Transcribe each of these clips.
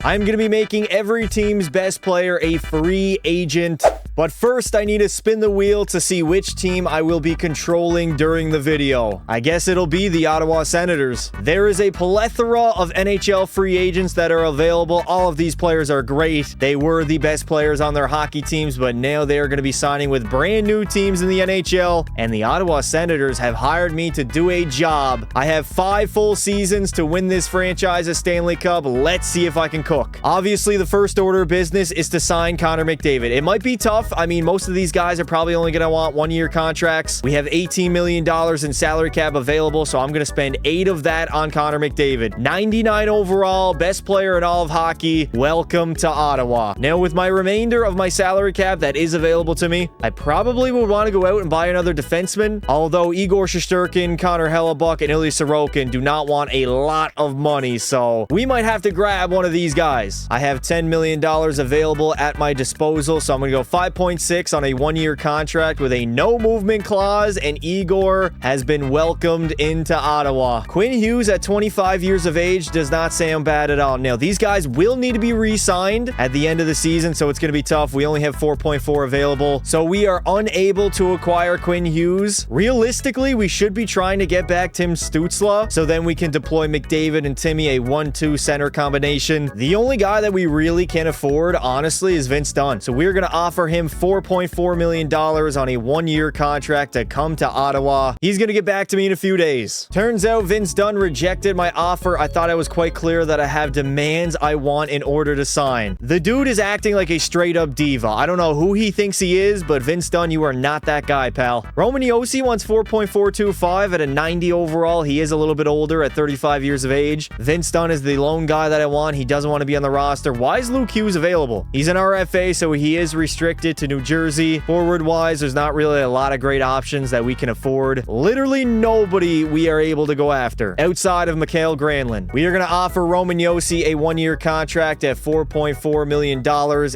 I'm going to be making every team's best player a free agent. But first, I need to spin the wheel to see which team I will be controlling during the video. I guess it'll be the Ottawa Senators. There is a plethora of NHL free agents that are available. All of these players are great. They were the best players on their hockey teams, but now they are going to be signing with brand new teams in the NHL, and the Ottawa Senators have hired me to do a job. I have 5 full seasons to win this franchise a Stanley Cup. Let's see if I can cook. Obviously, the first order of business is to sign Connor McDavid. It might be tough. I mean, most of these guys are probably only going to want 1-year contracts. We have $18 million in salary cap available, so I'm going to spend 8 of that on Connor McDavid. 99 overall, best player in all of hockey. Welcome to Ottawa. Now, with my remainder of my salary cap that is available to me, I probably would want to go out and buy another defenseman, although Igor Shesterkin, Connor Hellebuck, and Ilya Sorokin do not want a lot of money, so we might have to grab one of these guys. I have $10 million available at my disposal, so I'm going to go 5.6 on a 1-year contract with a no movement clause, and Igor has been welcomed into Ottawa. Quinn Hughes at 25 years of age does not sound bad at all. Now, these guys will need to be re-signed at the end of the season, so it's going to be tough. We only have 4.4 available, so we are unable to acquire Quinn Hughes. Realistically, we should be trying to get back Tim Stützle, so then we can deploy McDavid and Timmy, a 1-2 center combination. The only guy that we really can afford, honestly, is Vince Dunn. So we're going to offer him $4.4 million on a 1-year contract to come to Ottawa. He's going to get back to me in a few days. Turns out Vince Dunn rejected my offer. I thought I was quite clear that I have demands I want in order to sign. The dude is acting like a straight-up diva. I don't know who he thinks he is, but Vince Dunn, you are not that guy, pal. Roman Josi wants 4.425 at a 90 overall. He is a little bit older at 35 years of age. Vince Dunn is the lone guy that I want. He doesn't want to be on the roster. Why is Luke Hughes available? He's an RFA, so he is restricted to New Jersey. Forward-wise, there's not really a lot of great options that we can afford. Literally nobody we are able to go after outside of Mikael Granlund. We are going to offer Roman Josi a 1-year contract at $4.4 million,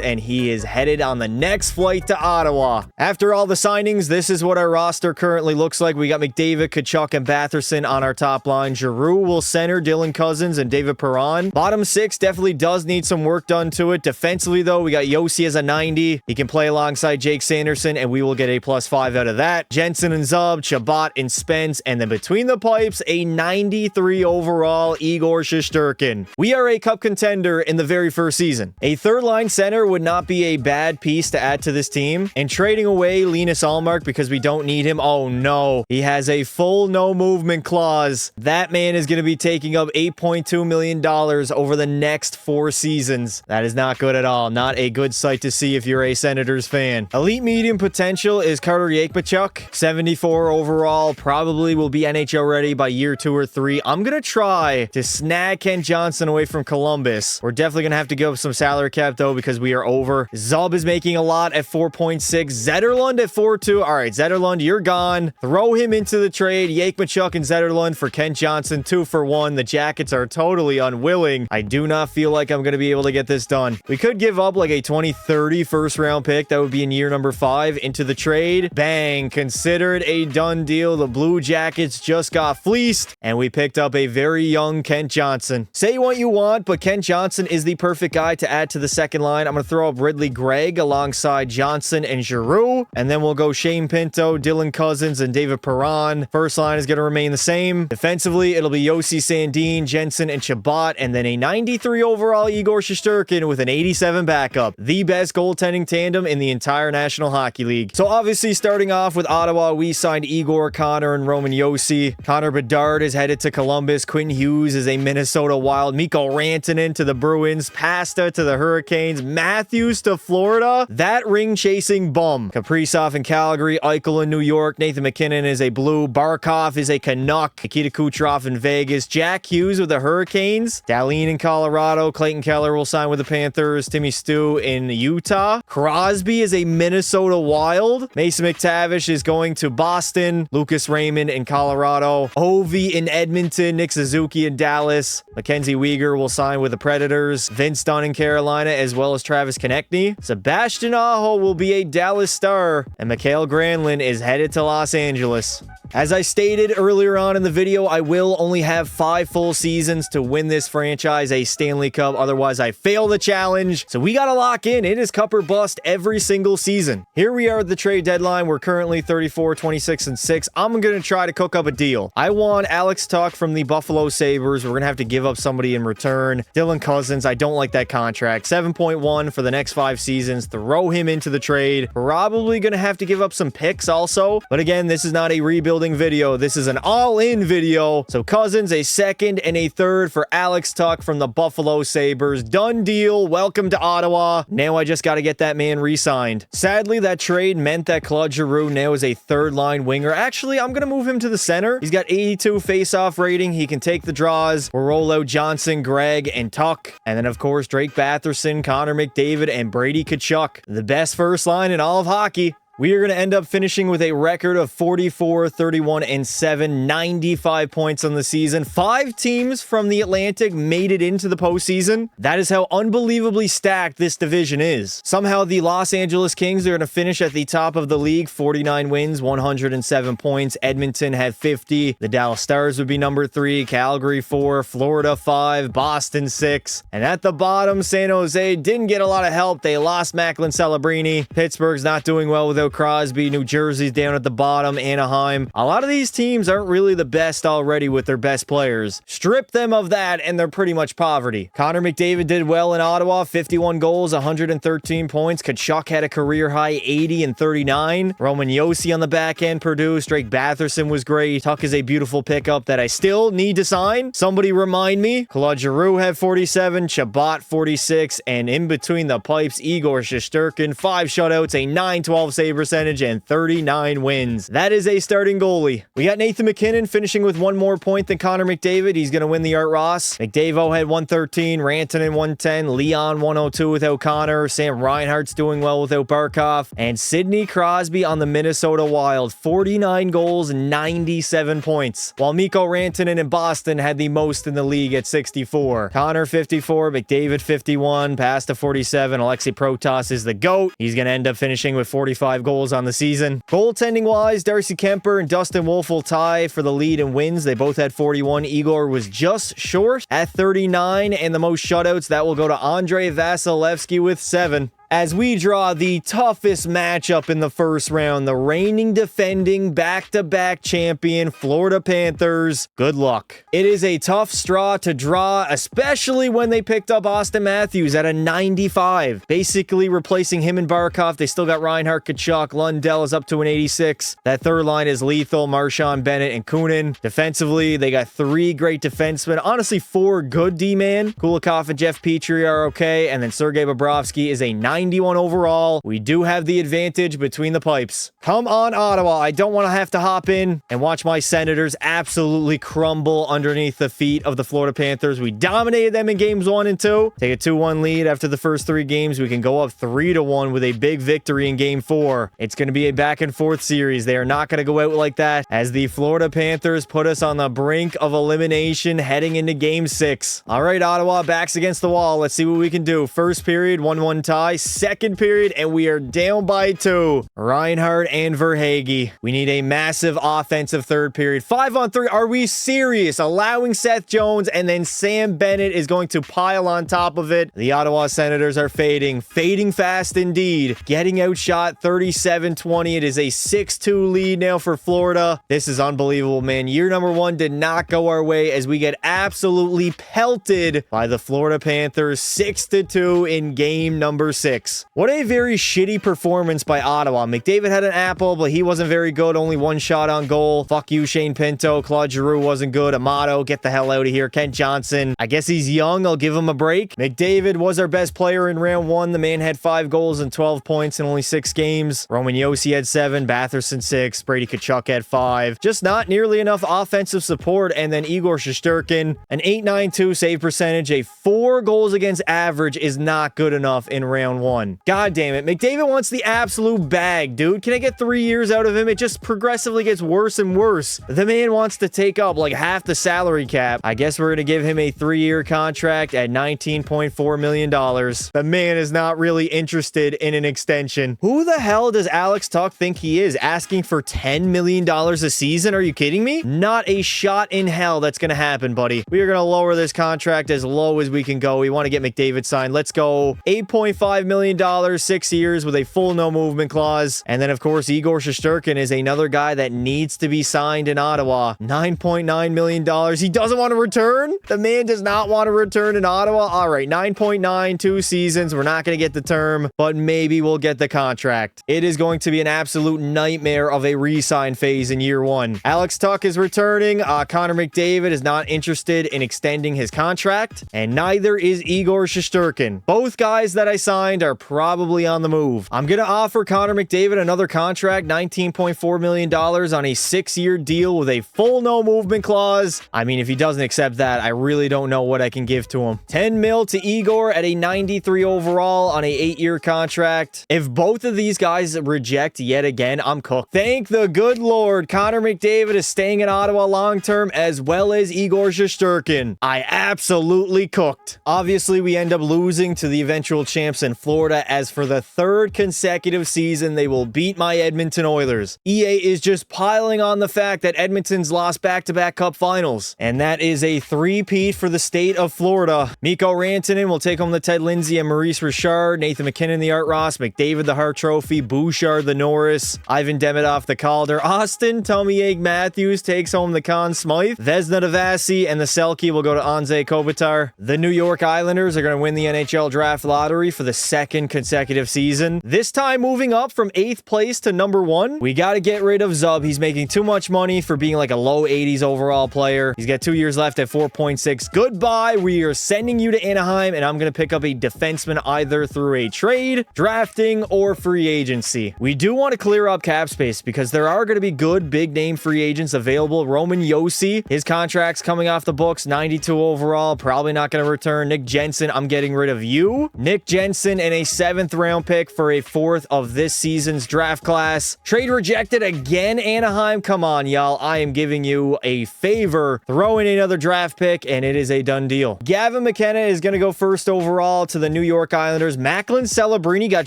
and he is headed on the next flight to Ottawa. After all the signings, this is what our roster currently looks like. We got McDavid, Tkachuk, and Batherson on our top line. Giroux will center Dylan Cousins and David Perron. Bottom 6 definitely does need some work done to it. Defensively, though, we got Josi as a 90. He can play alongside Jake Sanderson, and we will get a +5 out of that. Jensen and Zub, Chabot and Spence, and then between the pipes, a 93 overall Igor Shesterkin. We are a cup contender in the very first season. A third-line center would not be a bad piece to add to this team, and trading away Linus Ullmark because we don't need him. Oh no, he has a full no movement clause. That man is going to be taking up $8.2 million over the next 4 seasons. That is not good at all. Not a good sight to see if you're a Senators fan. Elite medium potential is Carter Yakupchuk, 74 overall, probably will be NHL ready by year 2 or 3. I'm going to try to snag Kent Johnson away from Columbus. We're definitely going to have to give up some salary cap though because we are over. Zub is making a lot at 4.6. Zetterlund at 4.2. All right, Zetterlund, you're gone. Throw him into the trade. Yakupchuk and Zetterlund for Kent Johnson, 2 for 1. The Jackets are totally unwilling. I do not feel like I'm going to be able to get this done. We could give up like a 2030 first round pick. That would be in year number 5 into the trade. Bang, considered a done deal. The Blue Jackets just got fleeced, and we picked up a very young Kent Johnson. Say what you want, but Kent Johnson is the perfect guy to add to the second line. I'm going to throw up Ridley Gregg alongside Johnson and Giroux, and then we'll go Shane Pinto, Dylan Cousins, and David Perron. First line is going to remain the same. Defensively, it'll be Yossi Sandin, Jensen, and Chabot, and then a 93 overall Igor Shesterkin with an 87 backup. The best goaltending tandem in the entire National Hockey League. So obviously, starting off with Ottawa, we signed Igor, Connor, and Roman Josi. Connor Bedard is headed to Columbus. Quinn Hughes is a Minnesota Wild. Mikko Rantanen to the Bruins. Pasta to the Hurricanes. Matthews to Florida. That ring-chasing bum. Kaprizov in Calgary. Eichel in New York. Nathan McKinnon is a Blue. Barkov is a Canuck. Nikita Kucherov in Vegas. Jack Hughes with the Hurricanes. Dahlin in Colorado. Clayton Keller will sign with the Panthers. Timmy Stu in Utah. Crosby Crosby is a Minnesota Wild. Mason McTavish is going to Boston. Lucas Raymond in Colorado. Ovi in Edmonton. Nick Suzuki in Dallas. Mackenzie Weegar will sign with the Predators. Vince Dunn in Carolina, as well as Travis Konechny. Sebastian Aho will be a Dallas Star. And Mikael Granlund is headed to Los Angeles. As I stated earlier on in the video, I will only have 5 full seasons to win this franchise a Stanley Cup. Otherwise, I fail the challenge. So we got to lock in. It is cup or bust every single season. Here we are at the trade deadline. We're currently 34, 26, and 6. I'm going to try to cook up a deal. I want Alex Tuch from the Buffalo Sabres. We're going to have to give up somebody in return. Dylan Cousins, I don't like that contract. 7.1 for the next 5 seasons. Throw him into the trade. Probably going to have to give up some picks also. But again, this is not a rebuilding video. This is an all-in video. So Cousins, a second and a third for Alex Tuch from the Buffalo Sabres. Done deal. Welcome to Ottawa. Now I just got to get that man re-signed. Sadly, that trade meant that Claude Giroux now is a third-line winger. Actually, I'm going to move him to the center. He's got 82 face-off rating. He can take the draws. We'll roll out Johnson, Gregg, and Tuch. And then, of course, Drake Batherson, Connor McDavid, and Brady Tkachuk. The best first line in all of hockey. We are going to end up finishing with a record of 44, 31, and 7, 95 points on the season. 5 teams from the Atlantic made it into the postseason. That is how unbelievably stacked this division is. Somehow, the Los Angeles Kings are going to finish at the top of the league. 49 wins, 107 points. Edmonton had 50. The Dallas Stars would be number 3. Calgary 4. Florida 5. Boston 6. And at the bottom, San Jose didn't get a lot of help. They lost Macklin Celebrini. Pittsburgh's not doing well without Crosby. New Jersey's down at the bottom. Anaheim. A lot of these teams aren't really the best already with their best players. Strip them of that and they're pretty much poverty. Connor McDavid did well in Ottawa. 51 goals, 113 points. Tkachuk had a career high 80 and 39. Roman Josi on the back end produced. Drake Batherson was great. Tuch is a beautiful pickup that I still need to sign. Somebody remind me. Claude Giroux had 47. Chabot 46. And in between the pipes, Igor Shesterkin. 5 shutouts, a 9-12 save percentage, and 39 wins. That is a starting goalie. We got Nathan McKinnon finishing with 1 more point than Connor McDavid. He's going to win the Art Ross. McDavid had 113, Rantanen 110, Leon 102 without Connor, Sam Reinhart's doing well without Barkov, and Sidney Crosby on the Minnesota Wild. 49 goals, 97 points. While Mikko Rantanen in Boston had the most in the league at 64. Connor 54, McDavid 51, Pasta 47. Alexei Protas is the GOAT. He's going to end up finishing with 45 goals on the season. Goaltending wise, Darcy Kemper and Dustin Wolf will tie for the lead in wins. They both had 41. Igor was just short at 39, and the most shutouts, that will go to Andrei Vasilevsky with 7. As we draw the toughest matchup in the first round, the reigning defending back-to-back champion Florida Panthers. Good luck. It is a tough straw to draw, especially when they picked up Austin Matthews at a 95. Basically replacing him and Barkov. They still got Reinhart, Tkachuk. Lundell is up to an 86. That third line is lethal. Marchand, Bennett, and Kunin. Defensively, they got 3 great defensemen. Honestly, 4 good D-man. Kulikov and Jeff Petrie are okay. And then Sergei Bobrovsky is a 91 overall. We do have the advantage between the pipes. Come on, Ottawa. I don't want to have to hop in and watch my Senators absolutely crumble underneath the feet of the Florida Panthers. We dominated them in games 1 and 2. Take a 2-1 lead after the first 3 games. We can go up 3-1 with a big victory in game 4. It's going to be a back and forth series. They are not going to go out like that, as the Florida Panthers put us on the brink of elimination heading into game 6. All right, Ottawa, backs against the wall. Let's see what we can do. First period, 1-1 tie. Second period, and we are down by 2. Reinhardt and Verhaeghe. We need a massive offensive third period. 5-on-3. Are we serious? Allowing Seth Jones, and then Sam Bennett is going to pile on top of it. The Ottawa Senators are fading fast indeed. Getting outshot 37-20. It is a 6-2 lead now for Florida. This is unbelievable, man. Year number 1 did not go our way as we get absolutely pelted by the Florida Panthers 6-2 in game number 6. What a very shitty performance by Ottawa. McDavid had an apple, but he wasn't very good. Only 1 shot on goal. Fuck you, Shane Pinto. Claude Giroux wasn't good. Amato, get the hell out of here. Kent Johnson, I guess he's young. I'll give him a break. McDavid was our best player in round 1. The man had 5 goals and 12 points in only 6 games. Roman Josi had 7. Batherson 6. Brady Tkachuk had 5. Just not nearly enough offensive support. And then Igor Shesterkin, an .892 save percentage. A 4 goals against average is not good enough in round 1. God damn it. McDavid wants the absolute bag, dude. Can I get 3 years out of him? It just progressively gets worse and worse. The man wants to take up like half the salary cap. I guess we're going to give him a 3-year contract at $19.4 million. The man is not really interested in an extension. Who the hell does Alex Tuch think he is? Asking for $10 million a season? Are you kidding me? Not a shot in hell that's going to happen, buddy. We are going to lower this contract as low as we can go. We want to get McDavid signed. Let's go $8.5 million, 6 years with a full no movement clause. And then, of course, Igor Shesterkin is another guy that needs to be signed in Ottawa. $9.9 million. He doesn't want to return? The man does not want to return in Ottawa? All right, 9.9, 2 seasons. We're not going to get the term, but maybe we'll get the contract. It is going to be an absolute nightmare of a re-sign phase in year 1. Alex Tuch is returning. Connor McDavid is not interested in extending his contract, and neither is Igor Shesterkin. Both guys that I signed are probably on the move. I'm going to offer Connor McDavid another contract, $19.4 million on a 6-year deal with a full no movement clause. I mean, if he doesn't accept that, I really don't know what I can give to him. 10 mil to Igor at a 93 overall on a 8-year contract. If both of these guys reject yet again, I'm cooked. Thank the good Lord, Connor McDavid is staying in Ottawa long-term, as well as Igor Shesterkin. I absolutely cooked. Obviously, we end up losing to the eventual champs in Florida, as for the 3rd consecutive season, they will beat my Edmonton Oilers. EA is just piling on the fact that Edmonton's lost back-to-back cup finals, and that is a 3-peat for the state of Florida. Mikko Rantanen will take home the Ted Lindsay and Maurice Richard, Nathan McKinnon the Art Ross, McDavid the Hart Trophy, Bouchard the Norris, Ivan Demidov the Calder, Austin Tommy Egg Matthews takes home the Conn Smythe, Vezina Devassi and the Selke will go to Anze Kopitar. The New York Islanders are going to win the NHL Draft Lottery for the 2nd consecutive season, this time moving up from 8th place to number 1. We got to get rid of Zub. He's making too much money for being like a low 80s overall player. He's got 2 years left at 4.6. Goodbye. We are sending you to Anaheim, and I'm going to pick up a defenseman either through a trade, drafting, or free agency. We do want to clear up cap space because there are going to be good big name free agents available. Roman Josi, his contract's coming off the books, 92 overall, probably not going to return. Nick Jensen, I'm getting rid of you. Nick Jensen and a 7th round pick for a 4th of this season's draft class. Trade rejected again, Anaheim. Come on, y'all. I am giving you a favor. Throw in another draft pick, and it is a done deal. Gavin McKenna is going to go 1st overall to the New York Islanders. Macklin Celebrini got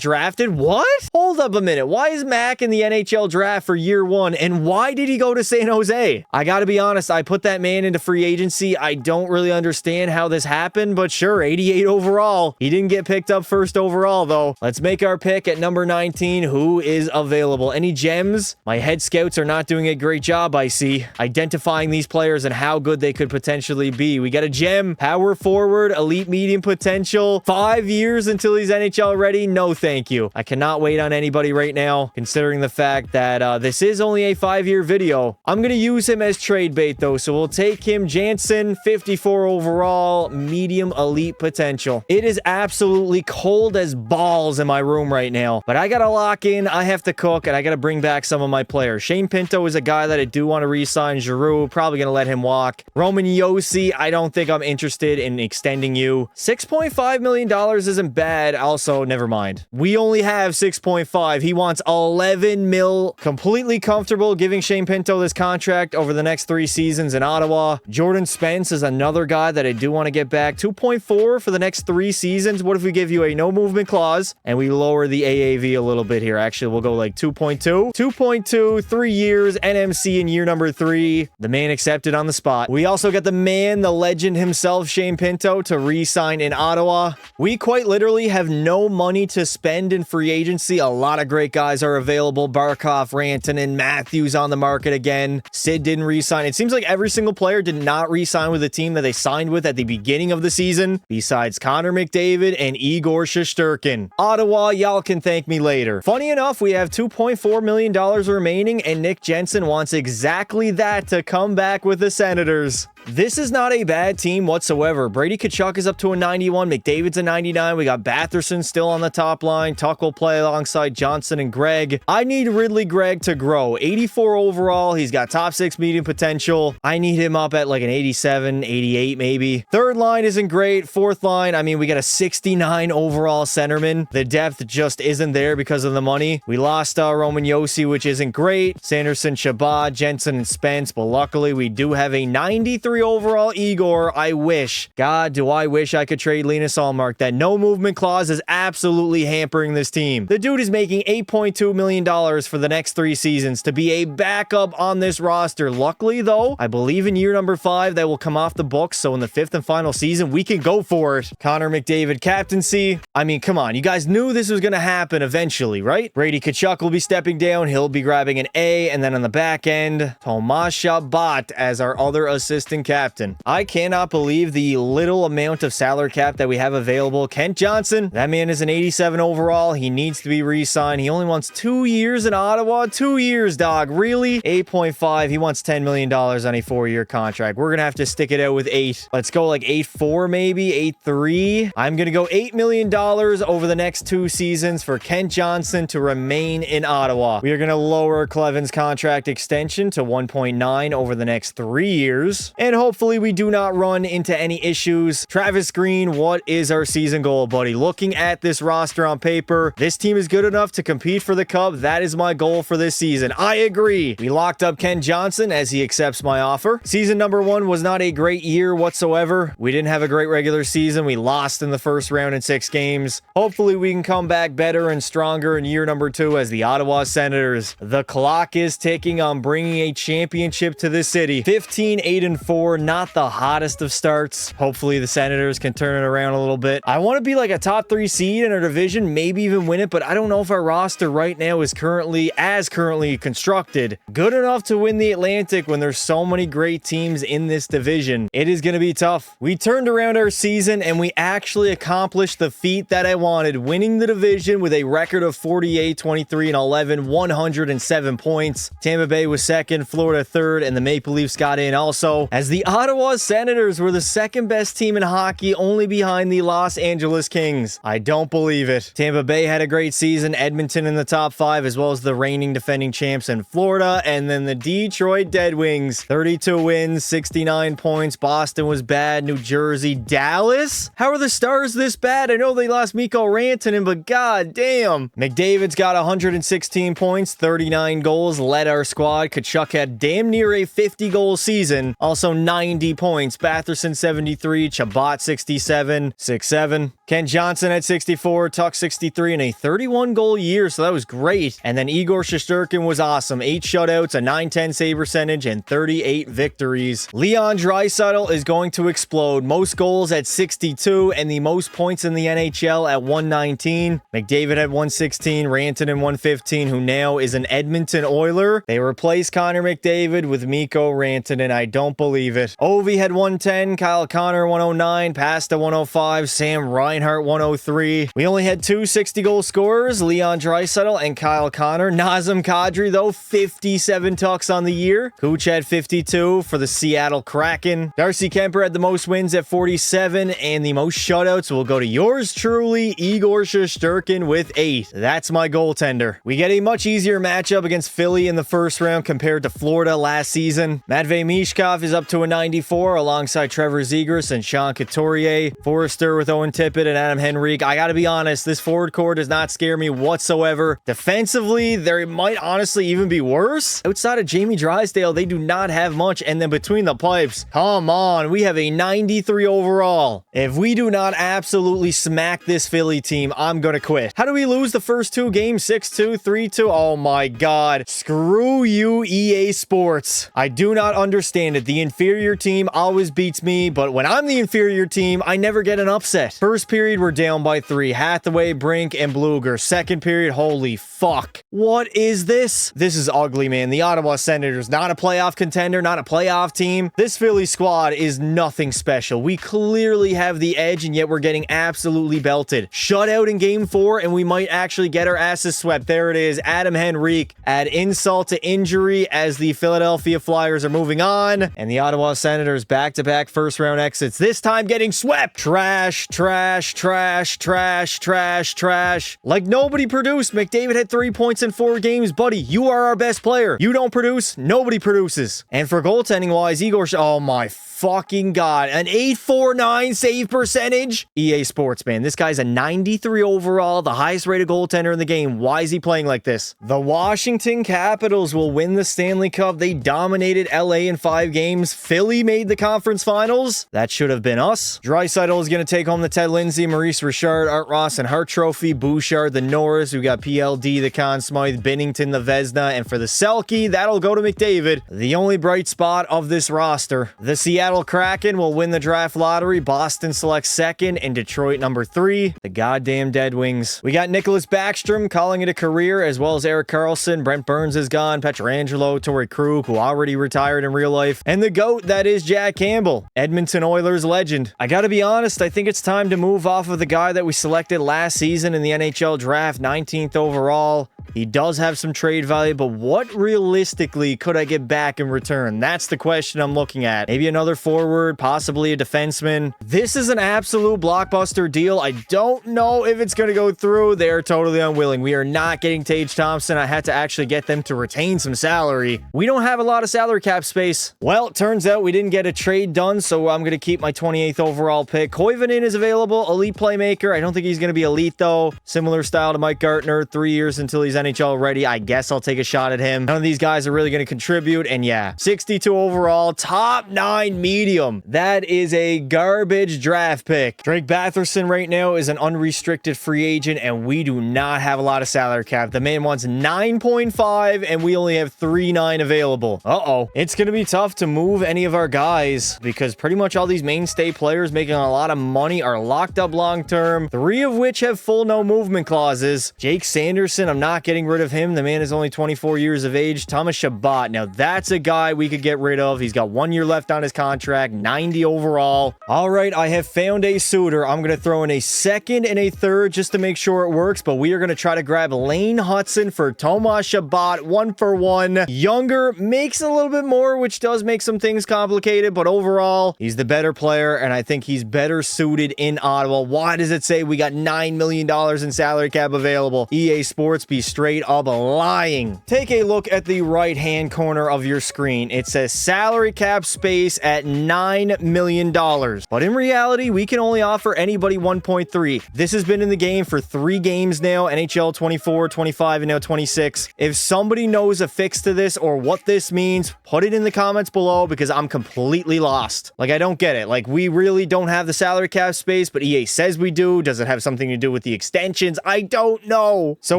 drafted. What? Hold up a minute. Why is Mac in the NHL draft for year 1, and why did he go to San Jose? I got to be honest, I put that man into free agency. I don't really understand how this happened, but sure, 88 overall. He didn't get picked up 1st overall, though. Let's make our pick at number 19. Who is available? Any gems? My head scouts are not doing a great job, I see, identifying these players and how good they could potentially be. We got a gem, power forward, elite medium potential, 5 years until he's NHL ready. No, thank you. I cannot wait on anybody right now, considering the fact that this is only a 5-year video. I'm going to use him as trade bait, though, so we'll take him. Jansen, 54 overall, medium elite potential. It is absolutely cold as balls in my room right now, but I got to lock in. I have to cook, and I got to bring back some of my players. Shane Pinto is a guy that I do want to re-sign. Giroux, probably going to let him walk. Roman Josi, I don't think I'm interested in extending you. $6.5 million isn't bad. Also, never mind. We only have 6.5. He wants 11 mil. Completely comfortable giving Shane Pinto this contract over the next 3 seasons in Ottawa. Jordan Spence is another guy that I do want to get back. 2.4 for the next 3 seasons. What if we give you a no movement clause and we lower the AAV a little bit here? Actually, we'll go like 2.2. 2.2, 3 years, NMC in year number 3. The man accepted on the spot. We also got the man, the legend himself, Shane Pinto, to re-sign in Ottawa. We quite literally have no money to spend in free agency. A lot of great guys are available. Barkov, Rantanen, Matthews on the market again. Sid didn't re-sign. It seems like every single player did not re-sign with the team that they signed with at the beginning of the season, besides Connor McDavid and Igor Shesterkin. Ottawa, y'all can thank me later. Funny enough, we have $2.4 million remaining, and Nick Jensen wants exactly that to come back with the Senators. This is not a bad team whatsoever. Brady Tkachuk is up to a 91. McDavid's a 99. We got Batherson still on the top line. Tuck will play alongside Johnson and Gregg. I need Ridley Gregg to grow. 84 overall. He's got top 6 medium potential. I need him up at like an 87, 88 maybe. Third line isn't great. Fourth line, I mean, we got a 69 overall centerman. The depth just isn't there because of the money. We lost Roman Josi, which isn't great. Sanderson, Shabbat, Jensen, and Spence. But luckily, we do have a 93 overall Igor. I wish. God, do I wish I could trade Linus Ullmark. That no movement clause is absolutely hampering this team. The dude is making $8.2 million for the next 3 seasons to be a backup on this roster. Luckily, though, I believe in year number 5 that will come off the books. So in the 5th and final season, we can go for it. Connor McDavid captaincy. I mean, come on. You guys knew this was going to happen eventually, right? Brady Tkachuk will be stepping down. He'll be grabbing an A. And then on the back end, Tomas Shabbat as our other assistant captain. I cannot believe the little amount of salary cap that we have available. Kent Johnson, that man is an 87 overall. He needs to be re-signed. He only wants 2 years in Ottawa. 2 years, dog. Really? 8.5. He wants $10 million on a 4-year contract. We're going to have to stick it out with 8. Let's go like 8.4 maybe, 8.3. I'm going to go $8 million over the next 2 seasons for Kent Johnson to remain in Ottawa. We are going to lower Cleven's contract extension to 1.9 over the next 3 years. And hopefully we do not run into any issues. Travis Green, what is our season goal, buddy? Looking at this roster on paper, this team is good enough to compete for the Cup. That is my goal for this season. I agree. We locked up Ken Johnson as he accepts my offer. Season number 1 was not a great year whatsoever. We didn't have a great regular season. We lost in the first round in 6 games. Hopefully we can come back better and stronger in year number 2 as the Ottawa Senators. The clock is ticking on bringing a championship to this city. 15, 8, and 4. Not the hottest of starts. Hopefully the Senators can turn it around a little bit. I want to be like a top 3 seed in our division, maybe even win it, but I don't know if our roster right now is currently constructed good enough to win the Atlantic when there's so many great teams in this division. It is going to be tough. We turned around our season and we actually accomplished the feat that I wanted, winning the division with a record of 48, 23, and 11, 107 points. Tampa Bay was 2nd, Florida 3rd, and the Maple Leafs got in also, as the Ottawa Senators were the 2nd best team in hockey, only behind the Los Angeles Kings. I don't believe it. Tampa Bay had a great season, Edmonton in the top 5, as well as the reigning defending champs in Florida, and then the Detroit Dead Wings, 32 wins, 69 points. Boston was bad, New Jersey, Dallas. How are the Stars this bad? I know they lost Mikko Rantanen, but god damn. McDavid's got 116 points, 39 goals, led our squad. Tkachuk had damn near a 50-goal season, also 90 points. Batherson 73, Chabot 67, 6-7. Ken Johnson at 64, Tuck 63, and a 31-goal year, so that was great. And then Igor Shesterkin was awesome. 8 shutouts, a 910 save percentage, and 38 victories. Leon Draisaitl is going to explode. Most goals at 62, and the most points in the NHL at 119. McDavid had 116, Rantanen 115, who now is an Edmonton Oiler. They replaced Connor McDavid with Mikko Rantanen. I don't believe it. Ovi had 110, Kyle Connor 109, Pasta 105, Sam Reinhart 103. We only had 2 60-goal scorers, Leon Draisaitl and Kyle Connor. Nazem Kadri, though, 57 tucks on the year. Cooch had 52 for the Seattle Kraken. Darcy Kemper had the most wins at 47, and the most shutouts will go to yours truly, Igor Shesterkin with 8. That's my goaltender. We get a much easier matchup against Philly in the first round compared to Florida last season. Matvei Mishkov is up to a 94 alongside Trevor Zegras and Sean Couturier. Forrester with Owen Tippett and Adam Henrique. I gotta be honest, this forward core does not scare me whatsoever. Defensively, there might honestly even be worse. Outside of Jamie Drysdale, they do not have much, and then between the pipes, come on, we have a 93 overall. If we do not absolutely smack this Philly team, I'm gonna quit. How do we lose the first 2 games? 6-2, 3-2? Oh my god. Screw you, EA Sports. I do not understand it. The inferior team always beats me, but when I'm the inferior team, I never get an upset. First period, we're down by 3. Hathaway, Brink, and Bluger. Second period, holy fuck. What is this? This is ugly, man. The Ottawa Senators, not a playoff contender, not a playoff team. This Philly squad is nothing special. We clearly have the edge, and yet we're getting absolutely belted. Shut out in game 4, and we might actually get our asses swept. There it is. Adam Henrique. Add insult to injury as the Philadelphia Flyers are moving on, and the Ottawa Senators back-to-back first-round exits. This time getting swept. Trash, trash, trash, trash, trash, trash. Like nobody produced. McDavid had 3 points in 4 games. Buddy, you are our best player. You don't produce, nobody produces. And for goaltending-wise, Igor... Oh my fucking god. An 849 save percentage? EA Sports, man. This guy's a 93 overall, the highest rated goaltender in the game. Why is he playing like this? The Washington Capitals will win the Stanley Cup. They dominated LA in 5 games. Philly made the conference finals. That should have been us. Draisaitl is going to take home the Ted Lindsay, Maurice Richard, Art Ross, and Hart Trophy. Bouchard, the Norris. We got PLD, the Conn Smythe, Binnington, the Vezina. And for the Selke, that'll go to McDavid. The only bright spot of this roster. The Seattle Kraken will win the draft lottery. Boston selects 2nd and Detroit number 3. The goddamn Dead Wings. We got Nicholas Backstrom calling it a career, as well as Erik Karlsson. Brent Burns is gone. Pietrangelo, Torrey Krug, who already retired in real life. And the GOAT, that is Jack Campbell, Edmonton Oilers legend. I gotta be honest, I think it's time to move off of the guy that we selected last season in the NHL draft, 19th overall. He does have some trade value, but what realistically could I get back in return? That's the question I'm looking at. Maybe another forward, possibly a defenseman. This is an absolute blockbuster deal. I don't know if it's going to go through. They're totally unwilling. We are not getting Tage Thompson. I had to actually get them to retain some salary. We don't have a lot of salary cap space. Well, it turns out we didn't get a trade done, so I'm going to keep my 28th overall pick. Koivunen is available, elite playmaker. I don't think he's going to be elite, though. Similar style to Mike Gartner, 3 years until he's NHL ready. I guess I'll take a shot at him. None of these guys are really going to contribute, and yeah, 62 overall, top 9 medium. That is a garbage draft pick. Drake Batherson right now is an unrestricted free agent, and we do not have a lot of salary cap. The man wants 9.5, and we only have 3.9 available. Uh-oh. It's going to be tough to move any of our guys because pretty much all these mainstay players making a lot of money are locked up long-term, 3 of which have full no movement clauses. Jake Sanderson, I'm not getting rid of him. The man is only 24 years of age. Thomas Chabot, now that's a guy we could get rid of. He's got 1 year left on his contract, 90 overall. All right, I have found a suitor. I'm going to throw in a 2nd and a 3rd just to make sure it works, but we are going to try to grab Lane Hudson for Thomas Chabot, 1-for-1. Younger, makes a little bit more, which does make some things complicated, but overall, he's the better player, and I think he's better suited in Ottawa. Why does it say we got $9 million in salary cap available? EA Sports be straight up lying. Take a look at the right-hand corner of your screen. It says salary cap space at $9 million. But in reality, we can only offer anybody 1.3. This has been in the game for 3 games now, NHL 24, 25, and now 26. If somebody knows a fix to this or what this means, put it in the comments below because I'm completely lost. Like, I don't get it. Like, we really don't have the salary cap space, but EA says we do. Does it have something to do with the extensions? I don't know. So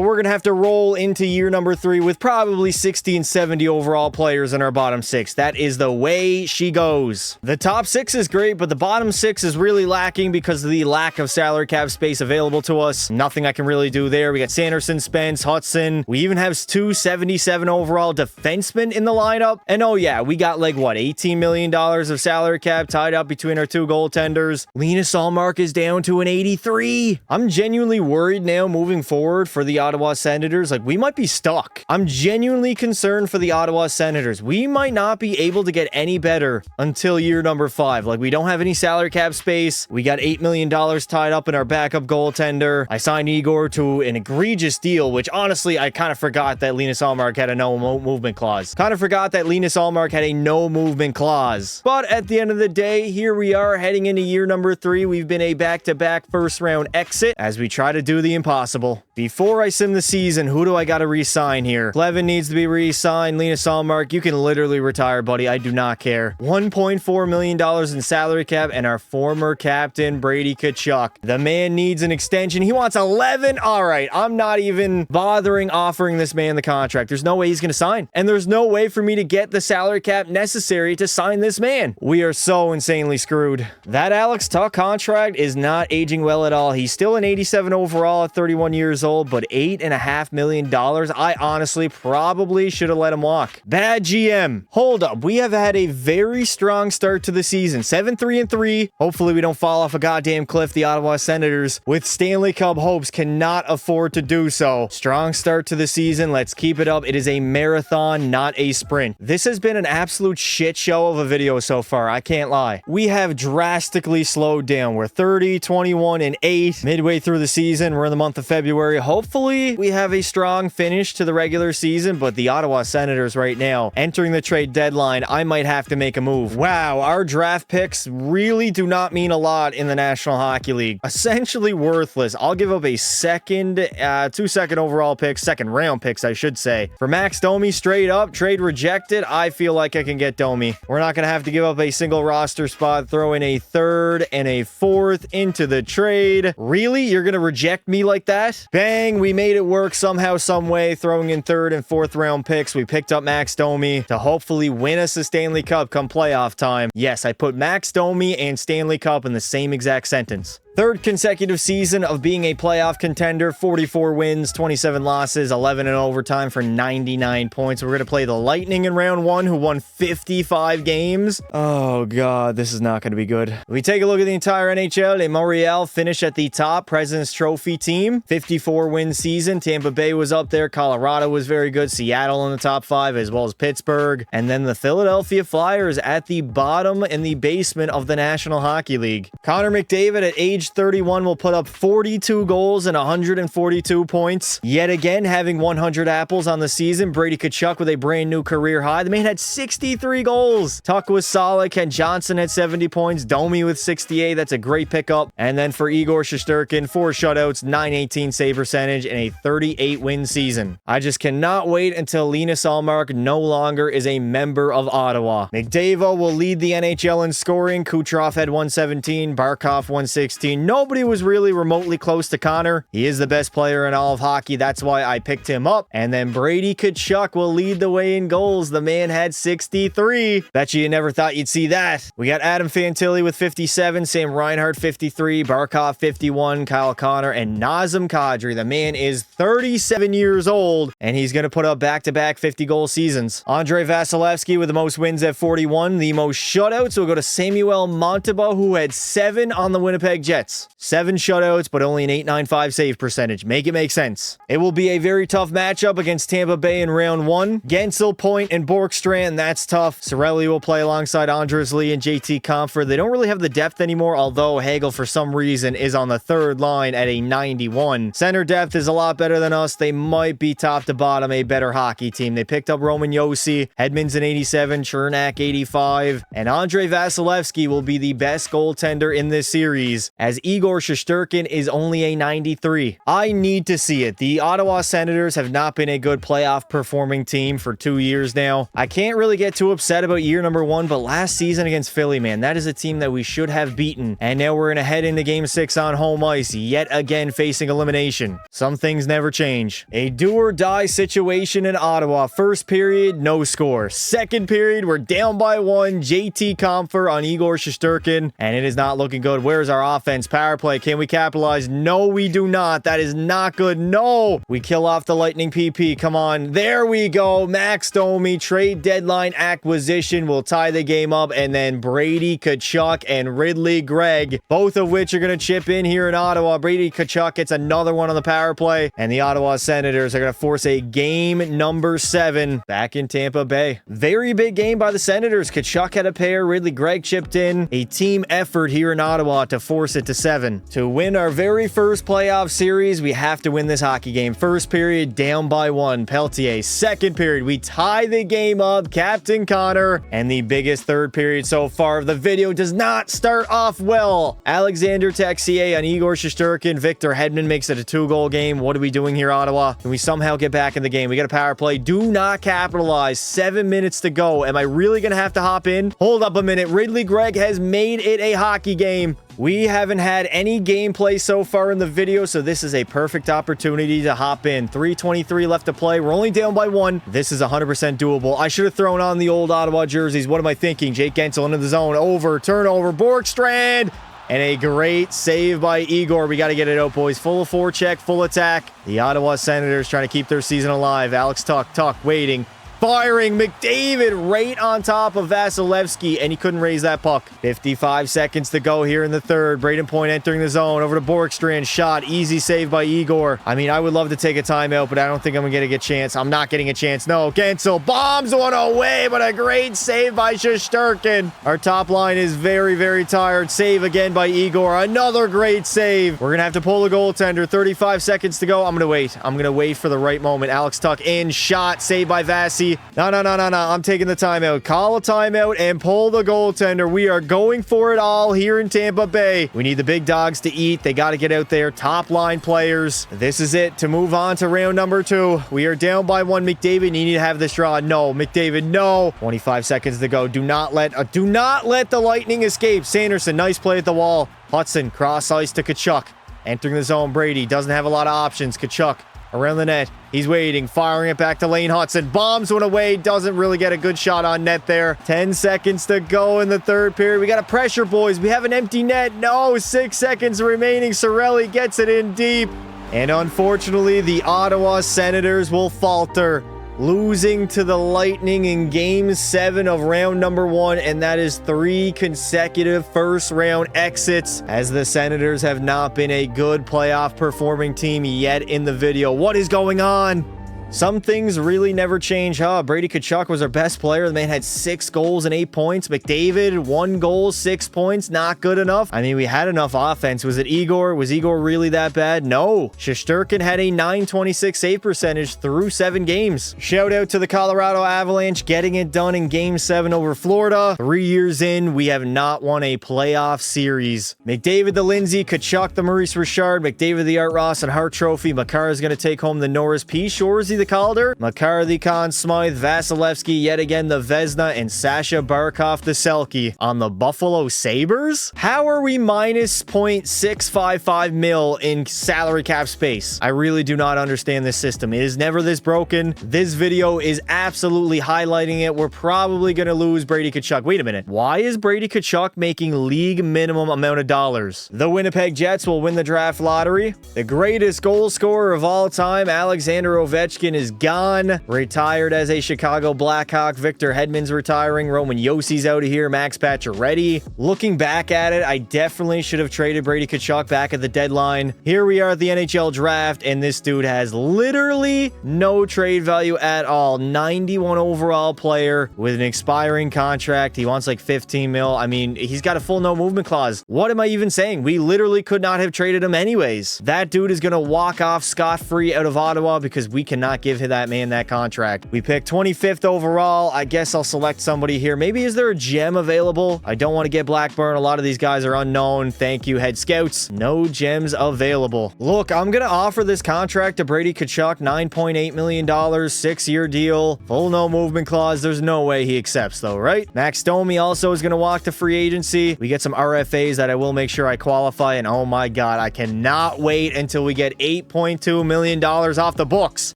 we're gonna have to roll into year number 3 with probably 60 and 70 overall players in our bottom 6. That is the way she goes. The top 6 is great, but the bottom 6 is really lacking because of the lack of salary cap space available to us. Nothing I can really do there. We got Sanderson, Spence, Hudson. We even have 2 77 overall defensemen in the lineup. And oh yeah, we got like, what, $18 million of salary cap tied up between our 2 goaltenders. Linus Ullmark is down to an 83. I'm genuinely worried now moving forward for the Ottawa Senators. Like, we might be stuck. I'm genuinely concerned for the Ottawa Senators. We might not be able to get any better until year number 5. Like, we don't have any salary cap space. We got $8 million tied up in our backup goaltender. I signed Igor to an egregious deal, which honestly, I kind of forgot that Linus Ullmark had a no movement clause. Kind of forgot that Linus Ullmark had a no movement clause. But at the end of the day, here we are heading into year number 3. We've been a back-to-back first round exit as we try to do the impossible. Before I sim the season, who do I got to re-sign here? Clevin needs to be re-signed. Linus Allmark, you can literally retire, buddy. I do not care. $1.4 million in salary cap, and our former captain, Brady Tkachuk. The man needs an extension. He wants 11. All right, I'm not even bothering offering this man the contract. There's no way he's going to sign. And there's no way for me to get the salary cap necessary to sign this man. We are so insanely screwed. That Alex Tuch contract is not aging well at all. He's still an 87 overall at 31 years old, but $8.5 million. I honestly probably should have let him walk. Bad GM. Hold up. We have had a very strong start to the season. 7-3-3. Hopefully we don't fall off a goddamn cliff. The Ottawa Senators with Stanley Cup hopes cannot afford to do so. Strong start to the season. Let's keep it up. It is a marathon, not a sprint. This has been an absolute shit show of a video so far. I can't lie. We have drastically slowed down. We're 30, 21, and 8 midway through the season. We're in the month of February. Hopefully we have a strong finish to the regular season, but the Ottawa Senators right now entering the trade deadline, I might have to make a move. Wow, our draft picks really do not mean a lot in the National Hockey League. Essentially worthless. I'll give up a two second overall picks, second round picks, I should say. For Max Domi, straight up, trade rejected. I feel like I can get Domi. We're not going to have to give up a single roster spot, throw in a third and a fourth into the trade. Really? You're going to reject me like that? Bang, we made it work somehow, some way, throwing in third and fourth round picks. We picked up Max Domi to hopefully win us a Stanley Cup come playoff time. Yes, I put Max Domi and Stanley Cup in the same exact sentence. Third consecutive season of being a playoff contender, 44 wins, 27 losses, 11 in overtime for 99 points. We're going to play the Lightning in round one, who won 55 games. Oh, God, this is not going to be good. We take a look at the entire NHL. Les Montreal finish at the top, President's Trophy team, 54-win season. Tampa Bay was up there. Colorado was very good. Seattle in the top 5, as well as Pittsburgh. And then the Philadelphia Flyers at the bottom in the basement of the National Hockey League. Connor McDavid at age 31 will put up 42 goals and 142 points. Yet again, having 100 apples on the season. Brady Tkachuk with a brand new career high. The man had 63 goals. Tuch was solid. Ken Johnson had 70 points. Domi with 68. That's a great pickup. And then for Igor Shesterkin, 4 shutouts, 918 save percentage, and a 38-win season. I just cannot wait until Linus Allmark no longer is a member of Ottawa. McDavid will lead the NHL in scoring. Kucherov had 117. Barkov 116. Nobody was really remotely close to Connor. He is the best player in all of hockey. That's why I picked him up. And then Brady Tkachuk will lead the way in goals. The man had 63. Bet you never thought you'd see that. We got Adam Fantilli with 57, Sam Reinhart 53, Barkov 51, Kyle Connor, and Nazem Kadri. The man is 37 years old, and he's going to put up back-to-back 50-goal seasons. Andrei Vasilevsky with the most wins at 41. The most shutouts will go to Samuel Montembeault, who had 7 on the Winnipeg Jets. 7 shutouts, but only an .895 save percentage. Make it make sense. It will be a very tough matchup against Tampa Bay in round 1. Gensel, Point, and Borkstrand, that's tough. Cirelli will play alongside Andres Lee and JT Compher. They don't really have the depth anymore, although Hagel, for some reason, is on the third line at a 91. Center depth is a lot better than us. They might be top to bottom a better hockey team. They picked up Roman Josi, Hedman's an 87, Chernak 85, and Andrei Vasilevsky will be the best goaltender in this series, as Igor Shesterkin is only a 93. I need to see it. The Ottawa Senators have not been a good playoff performing team for 2 years now. I can't really get too upset about year number 1, but last season against Philly, man, that is a team that we should have beaten. And now we're going to head into game 6 on home ice, yet again facing elimination. Some things never change. A do or die situation in Ottawa. First period, no score. Second period, we're down by 1. JT Compher on Igor Shesterkin, and it is not looking good. Where's our offense? Power play. Can we capitalize? No, we do not. That is not good. No. We kill off the Lightning PP. Come on. There we go. Max Domi, trade deadline acquisition will tie the game up, and then Brady Tkachuk and Ridley Gregg, both of which are going to chip in here in Ottawa. Brady Tkachuk gets another one on the power play, and the Ottawa Senators are going to force a game number 7 back in Tampa Bay. Very big game by the Senators. Tkachuk had a pair. Ridley Gregg chipped in. A team effort here in Ottawa to force it 10-7. To win our very first playoff series, we have to win this hockey game. First period, down by 1. Peltier. Second period, we tie the game up. Captain Connor. And the biggest third period so far of the video does not start off well. Alexander Texier on Igor Shesterkin. Victor Hedman makes it a 2-goal game. What are we doing here, Ottawa? Can we somehow get back in the game? We got a power play. Do not capitalize. 7 minutes to go. Am I really going to have to hop in? Hold up a minute. Ridley Gregg has made it a hockey game. We haven't had any gameplay so far in the video, so this is a perfect opportunity to hop in. 3:23 left to play. We're only down by 1. This is 100% doable. I should have thrown on the old Ottawa jerseys. What am I thinking? Jake Gensel into the zone. Over. Turnover. Borkstrand. And a great save by Igor. We got to get it out, boys. Full of forecheck, full attack. The Ottawa Senators trying to keep their season alive. Alex Tuck, waiting. Firing McDavid right on top of Vasilevsky, and he couldn't raise that puck. 55 seconds to go here in the third. Braden Point entering the zone. Over to Borkstrand. Shot. Easy save by Igor. I mean, I would love to take a timeout, but I don't think I'm going to get a chance. I'm not getting a chance. No, Gensel bombs one away, but a great save by Shesterkin. Our top line is very, very tired. Save again by Igor. Another great save. We're going to have to pull the goaltender. 35 seconds to go. I'm going to wait. I'm going to wait for the right moment. Alex Tuck in. Shot. Save by Vasi. No. I'm taking the timeout. Call a timeout and pull the goaltender. We are going for it all here in Tampa Bay. We need the big dogs to eat. They got to get out there. Top line players. This is it to move on to round number 2. We are down by 1. McDavid, you need to have this draw. No, McDavid, no. 25 seconds to go. Do not let the Lightning escape. Sanderson, nice play at the wall. Hudson, cross ice to Tkachuk. Entering the zone. Brady doesn't have a lot of options. Tkachuk around the net. He's waiting, firing it back to Lane Hudson. Bombs one away. Doesn't really get a good shot on net there. 10 seconds to go in the third period. We got to pressure, boys. We have an empty net. No, 6 seconds remaining. Cirelli gets it in deep. And unfortunately, the Ottawa Senators will falter, losing to the Lightning in Game 7 of round number 1, and that is 3 consecutive first-round exits, as the Senators have not been a good playoff performing team yet in the video. What is going on? Some things really never change, huh? Brady Tkachuk was our best player. The man had 6 goals and 8 points. McDavid, 1 goal, 6 points. Not good enough. I mean, we had enough offense. Was it Igor? Was Igor really that bad? No. Shesterkin had a .926 save percentage through 7 games. Shout out to the Colorado Avalanche getting it done in Game 7 over Florida. 3 years in, we have not won a playoff series. McDavid the Lindsay, Tkachuk the Maurice Richard, McDavid the Art Ross and Hart Trophy. Makar is going to take home the Norris P. Shoresy the Calder, Makar the Conn Smythe, Vasilevsky yet again the Vezina, and Sasha Barkov the Selke on the Buffalo Sabres? How are we minus 0.655 mil in salary cap space? I really do not understand this system. It is never this broken. This video is absolutely highlighting it. We're probably going to lose Brady Tkachuk. Wait a minute. Why is Brady Tkachuk making league minimum amount of dollars? The Winnipeg Jets will win the draft lottery. The greatest goal scorer of all time, Alexander Ovechkin, is gone. Retired as a Chicago Blackhawk. Victor Hedman's retiring. Roman Yossi's out of here. Max Pacioretty. Looking back at it, I definitely should have traded Brady Tkachuk back at the deadline. Here we are at the NHL draft, and this dude has literally no trade value at all. 91 overall player with an expiring contract. He wants like 15 mil. I mean, he's got a full no movement clause. What am I even saying? We literally could not have traded him anyways. That dude is going to walk off scot-free out of Ottawa because we cannot give that man that contract. We picked 25th overall. I guess I'll select somebody here. Maybe is there a gem available? I don't want to get Blackburn. A lot of these guys are unknown. Thank you, head scouts. No gems available. Look, I'm going to offer this contract to Brady Tkachuk. $9.8 million, 6-year deal. Full no movement clause. There's no way he accepts though, right? Max Domi also is going to walk to free agency. We get some RFAs that I will make sure I qualify, and oh my god, I cannot wait until we get $8.2 million off the books.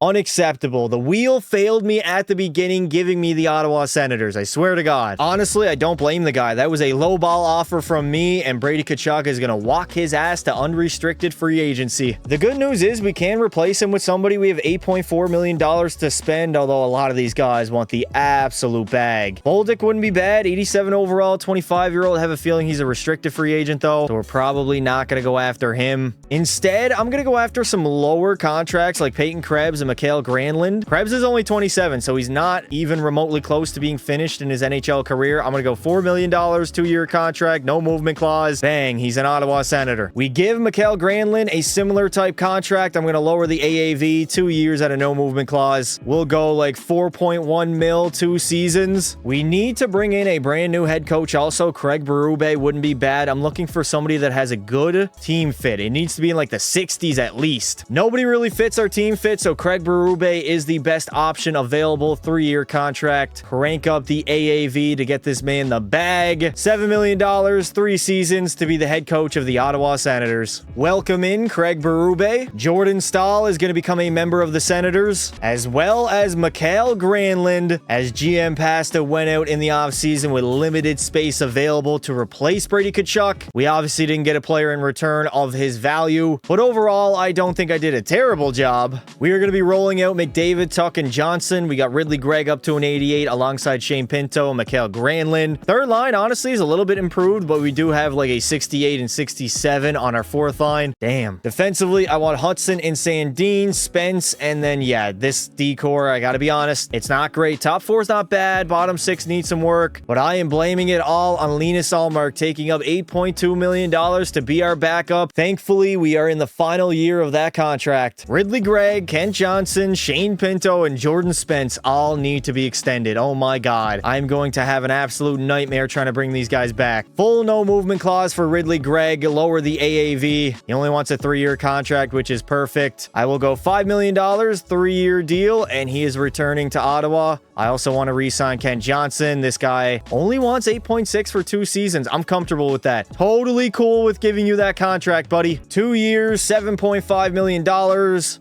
Unacceptable. The wheel failed me at the beginning, giving me the Ottawa Senators. I swear to God. Honestly, I don't blame the guy. That was a low ball offer from me, and Brady Tkachuk is going to walk his ass to unrestricted free agency. The good news is we can replace him with somebody. We have $8.4 million to spend, although a lot of these guys want the absolute bag. Bolduc wouldn't be bad. 87 overall, 25-year-old. Have a feeling he's a restricted free agent, though, so we're probably not going to go after him. Instead, I'm going to go after some lower contracts like Peyton Krebs and Mikhail Mikael Granlund. Krebs is only 27, so he's not even remotely close to being finished in his NHL career. I'm going to go $4 million, 2-year contract, no movement clause. Bang, he's an Ottawa Senator. We give Mikael Granlund a similar type contract. I'm going to lower the AAV, 2 years at a no movement clause. We'll go like 4.1 mil, 2 seasons. We need to bring in a brand new head coach also. Craig Berube wouldn't be bad. I'm looking for somebody that has a good team fit. It needs to be in like the 60s at least. Nobody really fits our team fit, so Craig Berube is the best option available. 3-year contract. Crank up the AAV to get this man the bag. $7 million, 3 seasons to be the head coach of the Ottawa Senators. Welcome in Craig Berube. Jordan Staal is going to become a member of the Senators, as well as Mikael Granlund, as GM Pasta went out in the offseason with limited space available to replace Brady Tkachuk. We obviously didn't get a player in return of his value, but overall, I don't think I did a terrible job. We are going to be rolling out McDavid, Tuck, and Johnson. We got Ridley Gregg up to an 88 alongside Shane Pinto and Mikael Granlund. Third line, honestly, is a little bit improved, but we do have like a 68 and 67 on our fourth line. Damn. Defensively, I want Hudson and Sandin, Spence, and then, yeah, this decor, I gotta be honest, it's not great. Top 4 is not bad. Bottom 6 needs some work, but I am blaming it all on Linus Ullmark taking up $8.2 million to be our backup. Thankfully, we are in the final year of that contract. Ridley Gregg, Kent Johnson, Shane Pinto, and Jordan Spence all need to be extended. Oh my God. I'm going to have an absolute nightmare trying to bring these guys back. Full no movement clause for Ridley Gregg. Lower the AAV. He only wants a 3-year contract, which is perfect. I will go $5 million, 3-year deal, and he is returning to Ottawa. I also want to re-sign Kent Johnson. This guy only wants 8.6 for 2 seasons. I'm comfortable with that. Totally cool with giving you that contract, buddy. 2 years, $7.5 million,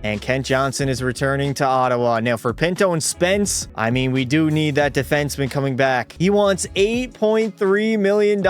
and Kent Johnson is returning to Ottawa. Now, for Pinto and Spence, I mean, we do need that defenseman coming back. He wants $8.3 million.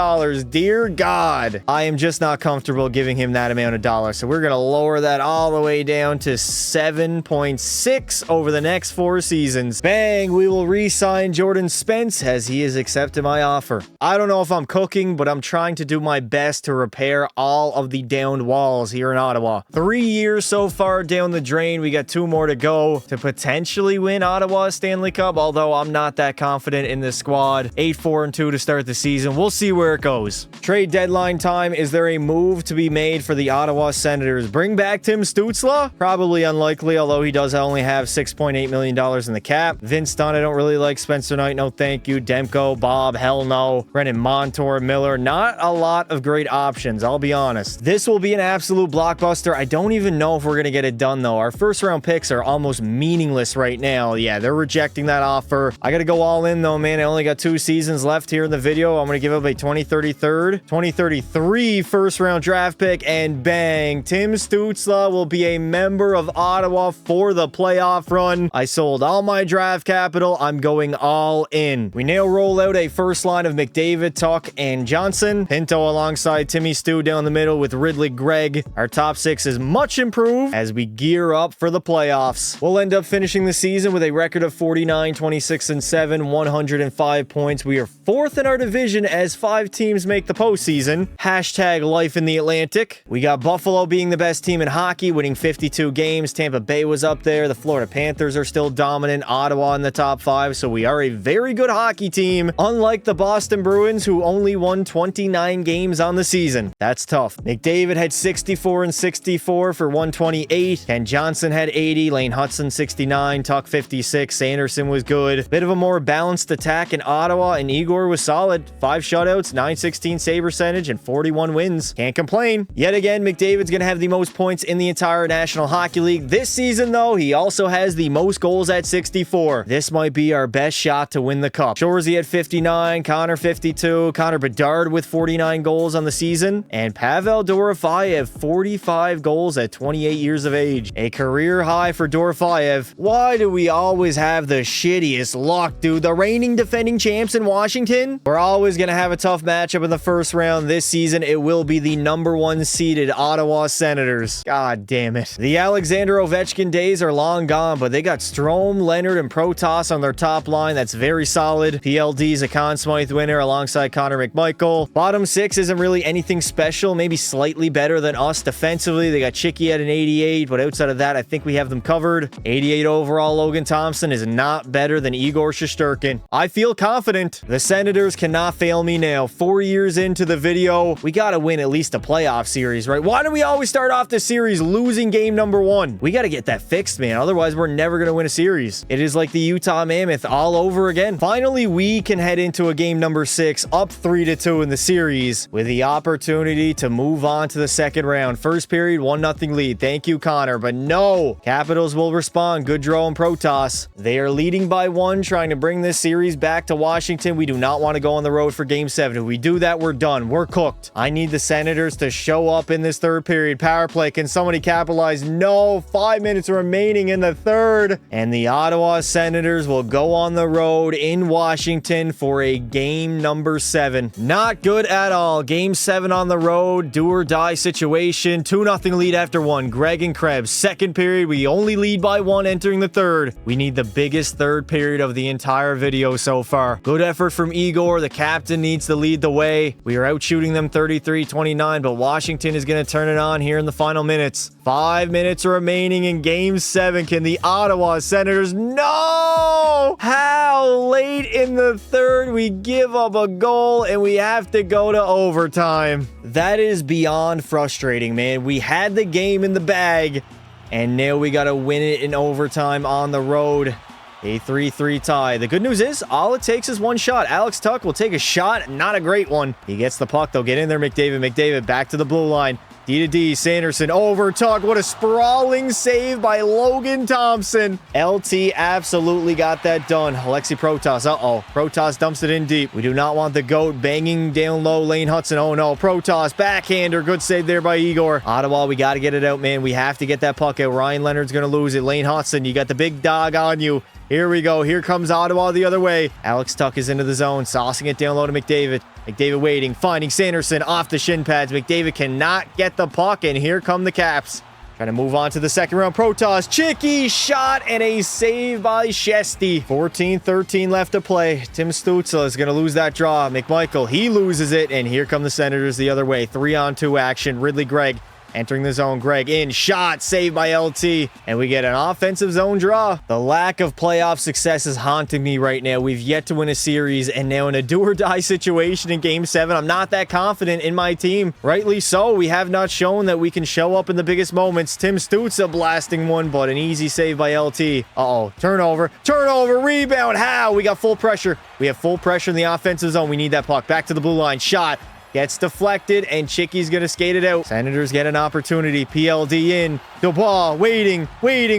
Dear God, I am just not comfortable giving him that amount of dollars. So we're going to lower that all the way down to 7.6 over the next 4 seasons. Bang, we will re-sign Jordan Spence as he has accepted my offer. I don't know if I'm cooking, but I'm trying to do my best to repair all of the downed walls here in Ottawa. 3 years so far down the drain. We got 2 more to go to potentially win Ottawa Stanley Cup, although I'm not that confident in this squad. 8-4-2 to start the season. We'll see where it goes. Trade deadline time. Is there a move to be made for the Ottawa Senators? Bring back Tim Stützle? Probably unlikely, although he does only have $6.8 million in the cap. Vince Dunn, I don't really like. Spencer Knight, no thank you. Demko, Bob, hell no. Brendan Montour, Miller, not a lot of great options, I'll be honest. This will be an absolute blockbuster. I don't even know if we're going to get it done, though. Our first round picks are almost meaningless right now. Yeah, they're rejecting that offer. I got to go all in, though, man. I only got 2 seasons left here in the video. I'm going to give up a 2033 first round draft pick, and bang, Tim Stützle will be a member of Ottawa for the playoff run. I sold all my draft capital. I'm going all in. We now roll out a first line of McDavid, Tuck, and Johnson. Pinto alongside Timmy Stu down the middle with Ridley Gregg. Our top 6 is much improved as we gear up for the playoffs. We'll end up finishing the season with a record of 49, 26, and 7, 105 points. We are 4th in our division as 5 teams make the postseason. Hashtag life in the Atlantic. We got Buffalo being the best team in hockey, winning 52 games. Tampa Bay was up there. The Florida Panthers are still dominant. Ottawa in the top 5, so we are a very good hockey team, unlike the Boston Bruins, who only won 29 games on the season. That's tough. McDavid had 64 and 64 for 128. Ken Johnson had 80. Lane Hudson 69. Tuck 56. Sanderson was good. Bit of a more balanced attack in Ottawa, and Igor was solid. 5 shutouts, 916 save percentage, and 41 wins. Can't complain. Yet again, McDavid's going to have the most points in the entire National Hockey League. This season, though, he also has the most goals at 64. This might be our best shot to win the cup. Shorzy at 59, Connor 52, Connor Bedard with 49 goals on the season, and Pavel Dorofeyev 45 goals at 28 years of age. A career high for Dorofeyev. Why do we always have the shittiest luck, dude? The reigning defending champs in Washington? We're always going to have a tough matchup in the first round. This season, it will be the #1 seeded Ottawa Senators. God damn it. The Alexander Ovechkin days are long gone, but they got Strome, Leonard, and Protas on their top line. That's very solid. PLD's a Conn Smythe winner alongside Connor McMichael. Bottom 6 isn't really anything special, maybe slightly better than us defensively. They got Chicky at an 88, but outside of that, I think we have them covered. delivered. 88 overall Logan Thompson is not better than Igor Shesterkin. I feel confident. The Senators cannot fail me now. 4 years into the video, we gotta win at least a playoff series, right? Why do we always start off this series losing game number 1? We gotta get that fixed, man. Otherwise, we're never gonna win a series. It is like the Utah Mammoth all over again. Finally, we can head into a game number 6, up 3-2 in the series, with the opportunity to move on to the second round. First period, 1-0 lead. Thank you, Connor. But no, Capitals will respond. Goodrow and Protas. They are leading by 1, trying to bring this series back to Washington. We do not want to go on the road for game 7. If we do that, we're done. We're cooked. I need the Senators to show up in this third period. Power play. Can somebody capitalize? No. 5 minutes remaining in the third. And the Ottawa Senators will go on the road in Washington for a game number 7. Not good at all. Game 7 on the road. Do or die situation. 2-0 lead after 1. Greg and Krebs. Second period. We only lead by 1 entering the third. We need the biggest third period of the entire video so far. Good effort from Igor. The captain needs to lead the way. We are out shooting them 33-29, but Washington is going to turn it on here in the final minutes. 5 minutes remaining in game 7. Can the Ottawa Senators? No! How late in the third we give up a goal and we have to go to overtime. That is beyond frustrating, man. We had the game in the bag and now we got to win it in overtime on the road. A 3-3 tie. The good news is, all it takes is one shot. Alex Tuch will take a shot. Not a great one. He gets the puck, though. Get in there, McDavid. McDavid back to the blue line. D-to-D. Sanderson over Tuch. What a sprawling save by Logan Thompson. LT absolutely got that done. Alexi Protas. Uh-oh. Protas dumps it in deep. We do not want the GOAT banging down low. Lane Hudson. Oh, no. Protas. Backhander. Good save there by Igor. Ottawa, we got to get it out, man. We have to get that puck out. Ryan Leonard's going to lose it. Lane Hudson, you got the big dog on you. Here we go. Here comes Ottawa the other way. Alex Tuch is into the zone, saucing it down low to McDavid. McDavid waiting, finding Sanderson off the shin pads. McDavid cannot get the puck, and here come the Caps. Trying to move on to the second round. Protas, Chicky shot, and a save by Shesty. 14-13 left to play. Tim Stützle is going to lose that draw. McMichael, he loses it, and here come the Senators the other way. 3-on-2 action. Ridley Gregg entering the zone. Greg in, shot, saved by LT, and we get an offensive zone draw. The lack of playoff success is haunting me right now. We've yet to win a series, and now in a do-or-die situation in Game 7, I'm not that confident in my team. Rightly so, we have not shown that we can show up in the biggest moments. Tim Stützle blasting one, but an easy save by LT. Uh-oh, turnover, rebound, how? We got full pressure. We have full pressure in the offensive zone. We need that puck. Back to the blue line, shot. Gets deflected, and Chicky's going to skate it out. Senators get an opportunity. PLD in. Dubois waiting.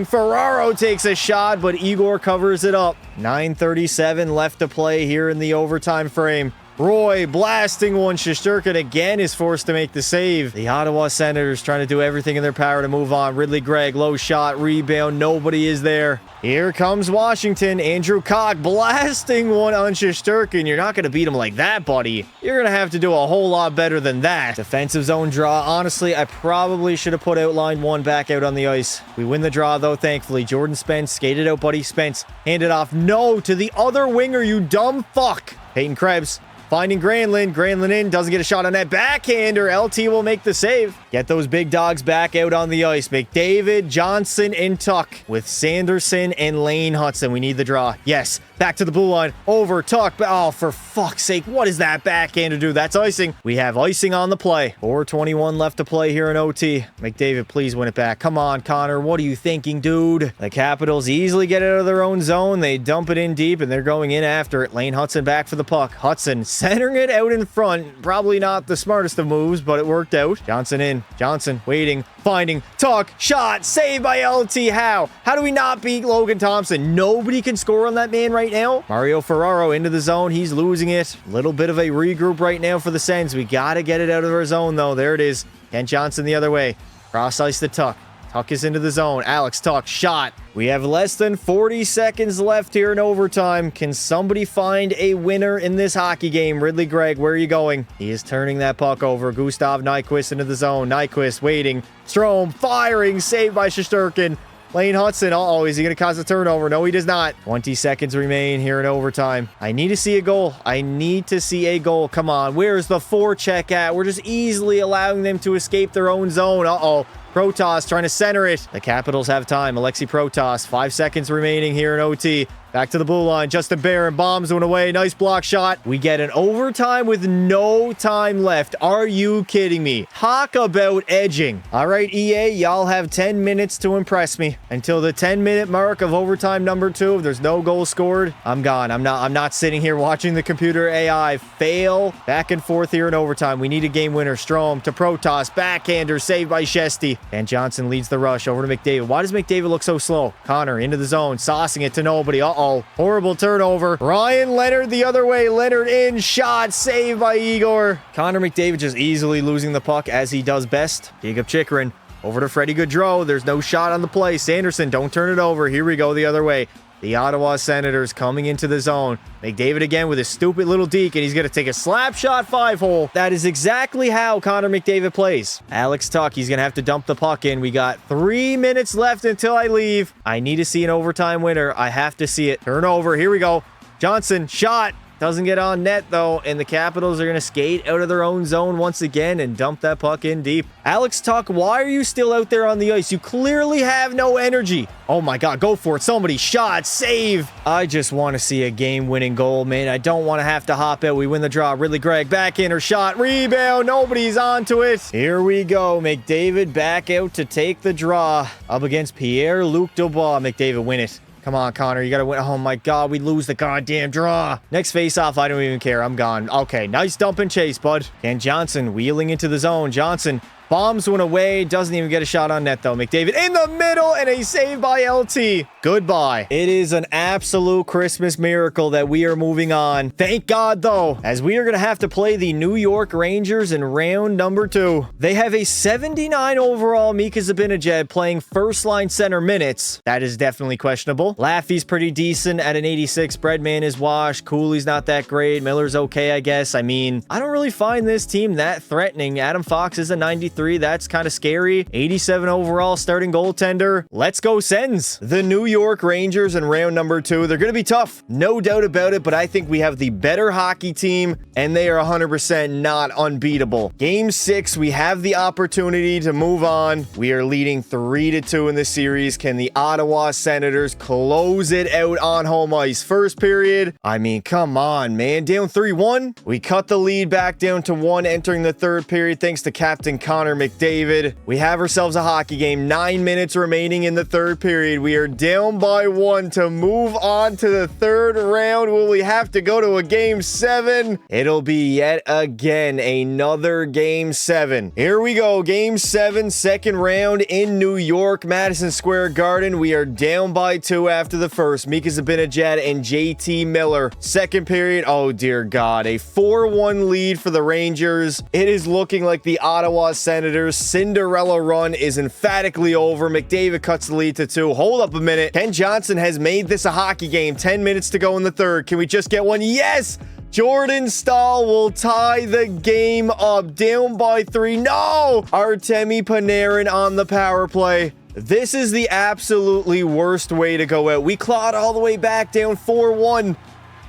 Ferraro takes a shot, but Igor covers it up. 9:37 left to play here in the overtime frame. Roy blasting one. Shesterkin again is forced to make the save. The Ottawa Senators trying to do everything in their power to move on. Ridley Gregg, low shot, rebound. Nobody is there. Here comes Washington. Andrew Koch blasting one on Shesterkin. You're not going to beat him like that, buddy. You're going to have to do a whole lot better than that. Defensive zone draw. Honestly, I probably should have put out line 1 back out on the ice. We win the draw, though, thankfully. Jordan Spence skated out, buddy. Spence handed off. No, to the other winger, you dumb fuck. Peyton Krebs finding Granlund. Granlund in. Doesn't get a shot on that backhander. LT will make the save. Get those big dogs back out on the ice. McDavid, Johnson, and Tuch with Sanderson and Lane Hudson. We need the draw. Yes. Back to the blue line. Over Tuch. Oh, for fuck's sake. What is that backhander do? That's icing. We have icing on the play. 4:21 left to play here in OT. McDavid, please win it back. Come on, Connor. What are you thinking, dude? The Capitals easily get out of their own zone. They dump it in deep, and they're going in after it. Lane Hudson back for the puck. Hudson centering it out in front. Probably not the smartest of moves, but it worked out. Johnson in. Johnson waiting. Finding. Tuch. Shot. Saved by LT. How? How do we not beat Logan Thompson? Nobody can score on that man right now. Mario Ferraro into the zone. He's losing it. Little bit of a regroup right now for the Sens. We got to get it out of our zone, though. There it is. Kent Johnson the other way. Cross ice to Tuch. Tuch is into the zone. Alex Tuch, shot. We have less than 40 seconds left here in overtime. Can somebody find a winner in this hockey game? Ridley Gregg, where are you going? He is turning that puck over. Gustav Nyquist into the zone. Nyquist waiting. Strome firing. Saved by Shesterkin. Lane Hudson. Uh-oh, is he going to cause a turnover? No, he does not. 20 seconds remain here in overtime. I need to see a goal. I need to see a goal. Come on. Where's the forecheck at? We're just easily allowing them to escape their own zone. Uh-oh. Protas trying to center it. The Capitals have time. Alexi Protas, 5 seconds remaining here in OT. Back to the blue line. Justin Barron bombs one away. Nice block shot. We get an overtime with no time left. Are you kidding me? Talk about edging. All right, EA, y'all have 10 minutes to impress me. Until the 10-minute mark of overtime number 2, if there's no goal scored, I'm gone. I'm not sitting here watching the computer AI fail back and forth here in overtime. We need a game winner. Strome to Protas. Backhander saved by Shesty. And Johnson leads the rush over to McDavid. Why does McDavid look so slow? Connor into the zone. Saucing it to nobody. Uh-oh. Horrible turnover. Ryan Leonard the other way. Leonard in. Shot. Saved by Igor. Connor McDavid just easily losing the puck as he does best. Jacob Chikrin over to Freddie Gaudreau. There's no shot on the play. Sanderson, don't turn it over. Here we go the other way. The Ottawa Senators coming into the zone. McDavid again with his stupid little deke, and he's going to take a slap shot 5-hole. That is exactly how Connor McDavid plays. Alex Tuck, he's going to have to dump the puck in. We got 3 minutes left until I leave. I need to see an overtime winner. I have to see it. Turnover. Here we go. Johnson, shot. Doesn't get on net, though, and the Capitals are going to skate out of their own zone once again and dump that puck in deep. Alex Tuck, why are you still out there on the ice? You clearly have no energy. Oh, my God. Go for it. Somebody shot. Save. I just want to see a game-winning goal, man. I don't want to have to hop out. We win the draw. Ridley Gregg, backhander shot. Rebound. Nobody's onto it. Here we go. McDavid back out to take the draw. Up against Pierre-Luc Dubois. McDavid, win it. Come on, Connor. You got to win. Oh, my God. We lose the goddamn draw. Next face-off. I don't even care. I'm gone. Okay. Nice dump and chase, bud. And Johnson wheeling into the zone. Johnson bombs one away. Doesn't even get a shot on net, though. McDavid in the middle and a save by LT. Goodbye. It is an absolute Christmas miracle that we are moving on. Thank God, though, as we are going to have to play the New York Rangers in round number 2. They have a 79 overall Mika Zibanejad playing first-line center minutes. That is definitely questionable. Laffy's pretty decent at an 86. Breadman is washed. Cooley's not that great. Miller's okay, I guess. I mean, I don't really find this team that threatening. Adam Fox is a 93. That's kind of scary. 87 overall starting goaltender. Let's go Sens. The New York Rangers in round number 2. They're going to be tough. No doubt about it, but I think we have the better hockey team, and they are 100% not unbeatable. Game 6, we have the opportunity to move on. We are leading 3-2 in this series. Can the Ottawa Senators close it out on home ice? First period. I mean, come on, man. Down 3-1. We cut the lead back down to 1 entering the third period thanks to Captain Connor McDavid. We have ourselves a hockey game. 9 minutes remaining in the third period. We are down by 1 to move on to the third round. Will we have to go to a game 7? It'll be yet again another game 7. Here we go. Game 7, second round in New York, Madison Square Garden. We are down by 2 after the first. Mika Zibanejad and JT Miller. Second period. Oh, dear God. A 4-1 lead for the Rangers. It is looking like the Ottawa Senators Cinderella run is emphatically over. McDavid cuts the lead to 2. Hold up a minute. Ken Johnson has made this a hockey game. 10 minutes to go in the third. Can we just get one? Yes! Jordan Stahl will tie the game up. Down by 3. No! Artemi Panarin on the power play. This is the absolutely worst way to go out. We clawed all the way back down 4-1.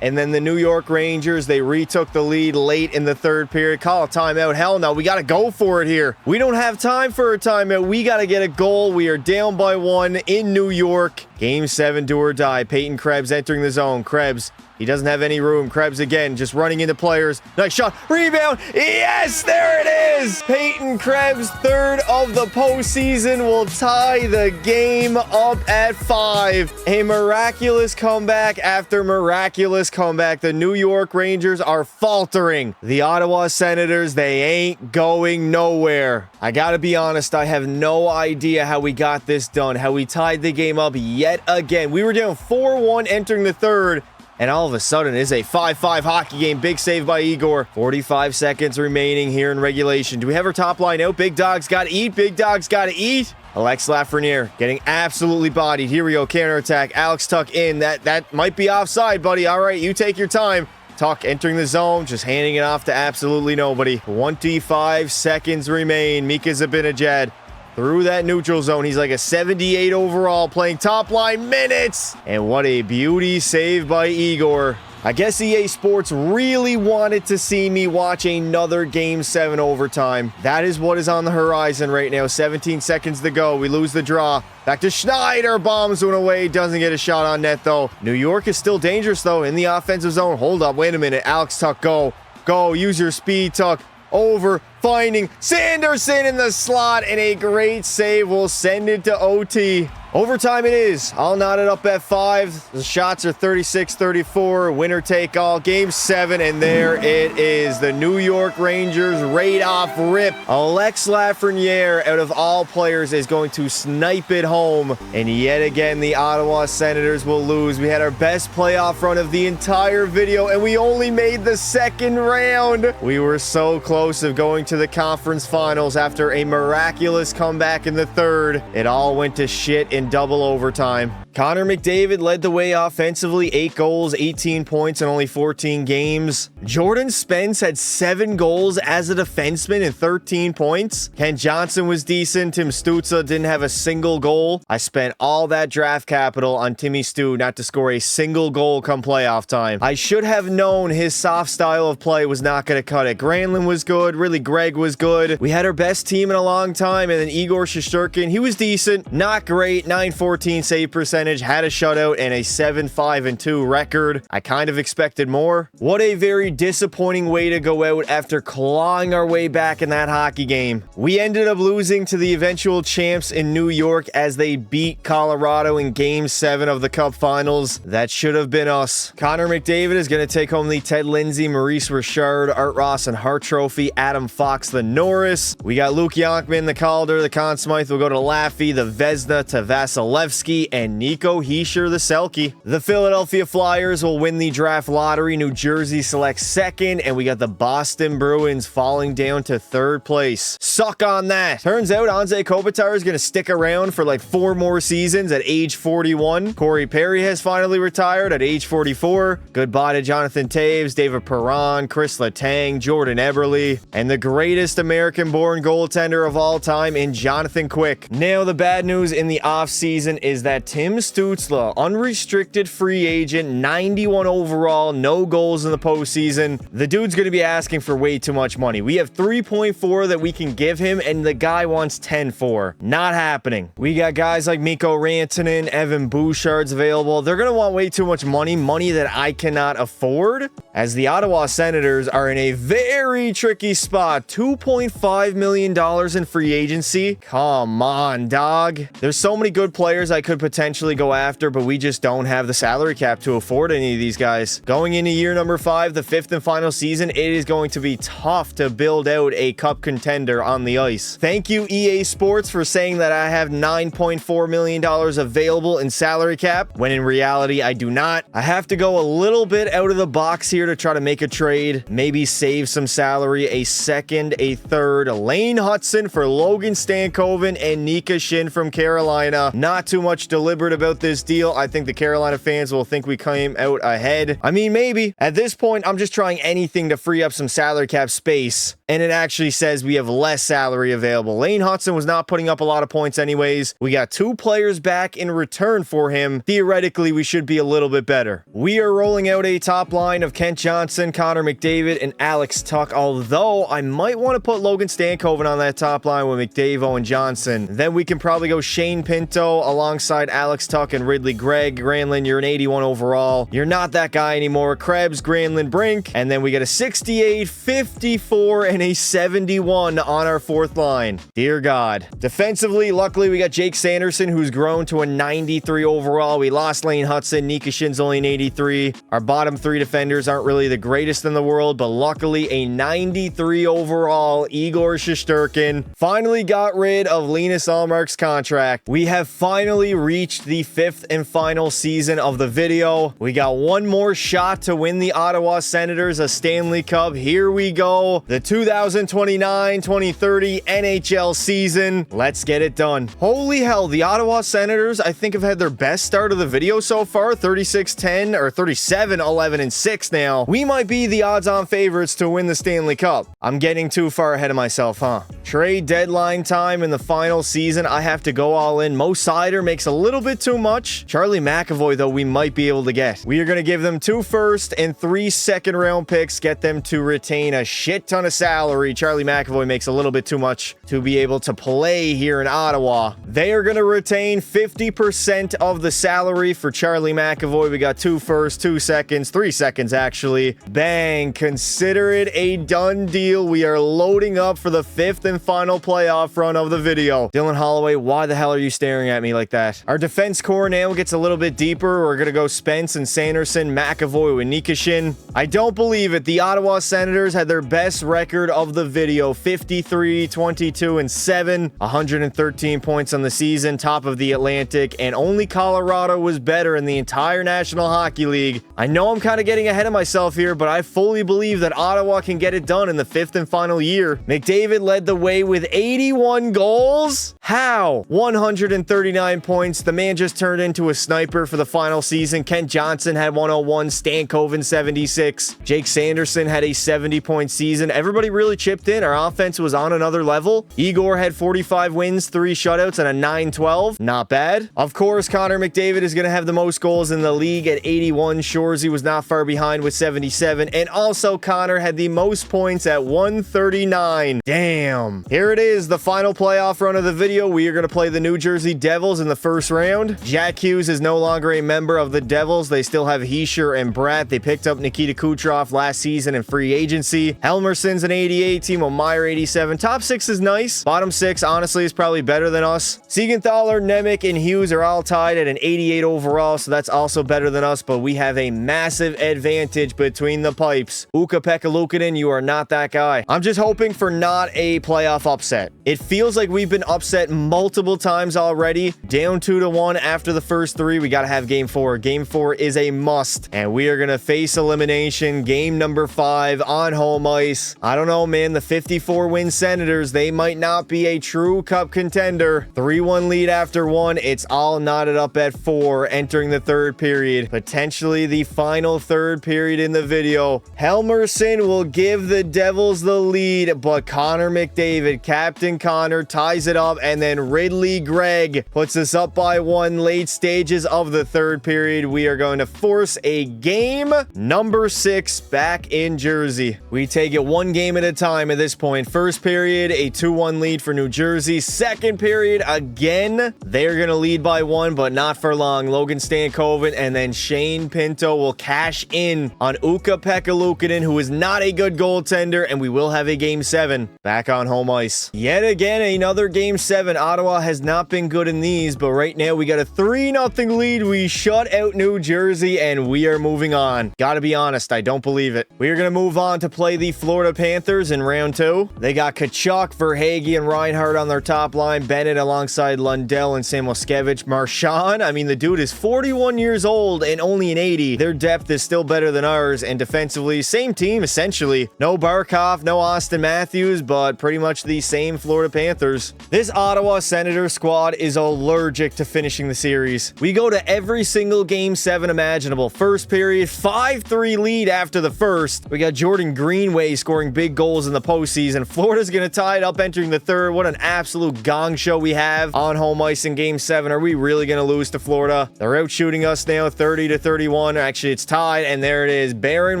And then the New York Rangers, they retook the lead late in the third period. Call a timeout. Hell no, we got to go for it here. We don't have time for a timeout. We got to get a goal. We are down by 1 in New York. Game 7, do or die. Peyton Krebs entering the zone. Krebs, he doesn't have any room. Krebs again, just running into players. Nice shot. Rebound. Yes, there it is. Peyton Krebs, third of the postseason, will tie the game up at 5. A miraculous comeback after miraculous comeback. The New York Rangers are faltering. The Ottawa Senators, they ain't going nowhere. I gotta be honest, I have no idea how we got this done, how we tied the game up yet again. We were down 4-1 entering the third, and all of a sudden it's a 5-5 hockey game. Big save by Igor. 45 seconds remaining here in regulation. Do we have our top line out? Big Dog's got to eat. Big Dog's got to eat. Alex Lafreniere getting absolutely bodied. Here we go. Counterattack. Alex Tuck in. That might be offside, buddy. All right, you take your time. Tuck entering the zone, just handing it off to absolutely nobody. 25 seconds remain. Mika Zibanejad through that neutral zone. He's like a 78 overall, playing top line minutes. And what a beauty save by Igor. I guess EA Sports really wanted to see me watch another Game 7 overtime. That is what is on the horizon right now. 17 seconds to go. We lose the draw. Back to Schneider. Bombs one away. Doesn't get a shot on net, though. New York is still dangerous, though, in the offensive zone. Hold up. Wait a minute. Alex Tuck, go. Go. Use your speed, Tuck. Over. Finding Sanderson in the slot, and a great save will send it to OT. Overtime it is. I'll knot it up at 5. The shots are 36-34. Winner take all. Game 7, and there it is. The New York Rangers right off rip. Alex Lafreniere, out of all players, is going to snipe it home. And yet again, the Ottawa Senators will lose. We had our best playoff run of the entire video, and we only made the second round. We were so close of going to the conference finals after a miraculous comeback in the third. It all went to shit in double overtime. Connor McDavid led the way offensively, 8 goals, 18 points in only 14 games. Jordan Spence had 7 goals as a defenseman and 13 points. Kent Johnson was decent. Tim Stützle didn't have a single goal. I spent all that draft capital on Timmy Stu not to score a single goal come playoff time. I should have known his soft style of play was not going to cut it. Granlund was good. Really, Greg was good. We had our best team in a long time, and then Igor Shesterkin, he was decent. Not great. 914 save percentage. Had a shutout and a 7-5-2 record. I kind of expected more. What a very disappointing way to go out after clawing our way back in that hockey game. We ended up losing to the eventual champs in New York as they beat Colorado in Game 7 of the Cup Finals. That should have been us. Connor McDavid is going to take home the Ted Lindsay, Maurice Richard, Art Ross, and Hart Trophy. Adam Fox, the Norris. We got Luke Yonkman, the Calder, the Conn Smythe will go to Laffy, the Vezina to Vasilevsky, and Nico Hischier, the Selke. The Philadelphia Flyers will win the draft lottery. New Jersey selects second, and we got the Boston Bruins falling down to third place. Suck on that. Turns out Anze Kopitar is going to stick around for like 4 more seasons at age 41. Corey Perry has finally retired at age 44. Goodbye to Jonathan Toews, David Perron, Chris Letang, Jordan Eberle, and the greatest American-born goaltender of all time in Jonathan Quick. Now, the bad news in the offseason is that Tim Stützle, unrestricted free agent, 91 overall, no goals in the postseason. The dude's going to be asking for way too much money. We have 3.4 that we can give him, and the guy wants 10 for. Not happening. We got guys like Mikko Rantanen, Evan Bouchard's available. They're going to want way too much money that I cannot afford, as the Ottawa Senators are in a very tricky spot. $2.5 million in free agency. Come on, dog. There's so many good players I could potentially go after, but we just don't have the salary cap to afford any of these guys. Going into year number 5, the 5th and final season, it is going to be tough to build out a cup contender on the ice. Thank you, EA Sports, for saying that I have $9.4 million available in salary cap, when in reality, I do not. I have to go a little bit out of the box here to try to make a trade, maybe save some salary, a second, a third, Lane Hudson for Logan Stankoven, and Nika Shin from Carolina. Not too much deliberate about this deal. I think the Carolina fans will think we came out ahead. I mean, maybe. At this point, I'm just trying anything to free up some salary cap space, and it actually says we have less salary available. Lane Hudson was not putting up a lot of points anyways. We got 2 players back in return for him. Theoretically, we should be a little bit better. We are rolling out a top line of Kent Johnson, Connor McDavid, and Alex Tuck, although I might want to put Logan Stankoven on that top line with McDavid and Johnson. Then we can probably go Shane Pinto alongside Alex Tuck and Ridley Gregg. Granlund, you're an 81 overall. You're not that guy anymore. Krebs, Granlund, Brink. And then we get a 68, 54, and a 71 on our 4th line. Dear God. Defensively, luckily, we got Jake Sanderson, who's grown to a 93 overall. We lost Lane Hudson. Nika Shin's only an 83. Our bottom 3 defenders aren't really the greatest in the world, but luckily, a 93 overall Igor Shesterkin finally got rid of Linus Ullmark's contract. We have finally reached the 5th and final season of the video. We got one more shot to win the Ottawa Senators a Stanley Cup. Here we go. The 2029-2030 NHL season. Let's get it done. Holy hell, the Ottawa Senators, I think, have had their best start of the video so far. 36-10 or 37-11-6 now. We might be the odds-on favorites to win the Stanley Cup. I'm getting too far ahead of myself, huh? Trade deadline time in the final season. I have to go all in. Mo Seider makes a little bit too much. Charlie McAvoy, though, we might be able to get. We are going to give them 2 first and 3 second round picks. Get them to retain a shit ton of salary. Charlie McAvoy makes a little bit too much to be able to play here in Ottawa. They are going to retain 50% of the salary for Charlie McAvoy. We got 2 first, 2 seconds, 3 seconds actually. Bang. Consider it a done deal. We are loading up for the 5th and final playoff run of the video. Dylan Holloway, why the hell are you staring at me like that? Our defense core now gets a little bit deeper. We're going to go Spence and Sanderson, McAvoy with Nikishin. I don't believe it. The Ottawa Senators had their best record of the video. 53-22-7. 113 points on the season. Top of the Atlantic. And only Colorado was better in the entire National Hockey League. I know I'm kind of getting ahead of myself here, but I fully believe that Ottawa can get it done in the 5th and final year. McDavid led the way with 81 goals. How? 139 points. The man just turned into a sniper for the final season. Kent Johnson had 101. Stankoven 76. Jake Sanderson had a 70-point season. Everybody really chipped in. Our offense was on another level. Igor had 45 wins, 3 shutouts, and a 9-12. Not bad. Of course, Connor McDavid is going to have the most goals in the league at 81. Shoresy was not far behind with 77. And also, Connor had the most points at 139. Damn. Here it is, the final playoff run of the video. We are going to play the New Jersey Devils in the first round. Jack Hughes is no longer a member of the Devils. They still have Heischer and Bratt. They picked up Nikita Kucherov last season in free agency. Helmerson's an 88, Timo Meier 87. Top 6 is nice. Bottom 6, honestly, is probably better than us. Siegenthaler, Nemec, and Hughes are all tied at an 88 overall, so that's also better than us, but we have a massive advantage between the pipes. Ukko-Pekka Luukkonen, you are not that guy. I'm just hoping for not a playoff upset. It feels like we've been upset multiple times already. Down 2-1 after the first 3. We got to have game 4. Game 4 is a must, and we are going to face elimination. Game number 5 on home ice. I don't know, man. The 54-win Senators, they might not be a true cup contender. 3-1 lead after 1. It's all knotted up at 4 entering the 3rd period. Potentially the final 3rd period in the video. Helmerson will give the Devils the lead, but Connor McDavid, Captain Connor, ties it up, and then Ridley Gregg puts us up by 1 late stages of the 3rd period. We are going to force a game number 6 back in Jersey. We take it 1 game at a time at this point. First period, a 2-1 lead for New Jersey. Second period, again, they're going to lead by 1, but not for long. Logan Stankoven and then Shane Pinto will cash in on Ukko-Pekka Luukkonen, who is not a good goaltender, and we will have a game 7 back on home ice. Yet again, another game 7. Ottawa has not been good in these, but right now we got a 3-0 lead. We shut out New Jersey, and we are moving on. Gotta be honest, I don't believe it. We are going to move on to play the Florida Panthers in round 2. They got Kachuk, Verhaeghe, and Reinhart on their top line. Bennett alongside Lundell and Samoskevich. Marchand, I mean, the dude is 41 years old and only an 80. Their depth is still better than ours, and defensively, same team essentially. No Barkov, no Austin Matthews, but pretty much the same Florida Panthers. This Ottawa Senators squad is allergic to finishing the series. We go to every single game 7 imaginable. First period, 5-3 lead after the first. We got Jordan Greenway scoring big goals in the postseason. Florida's going to tie it up entering the 3rd. What an absolute gong show we have on home ice in game 7. Are we really going to lose to Florida? They're out shooting us now 30-31. Actually, it's tied, and there it is. Barron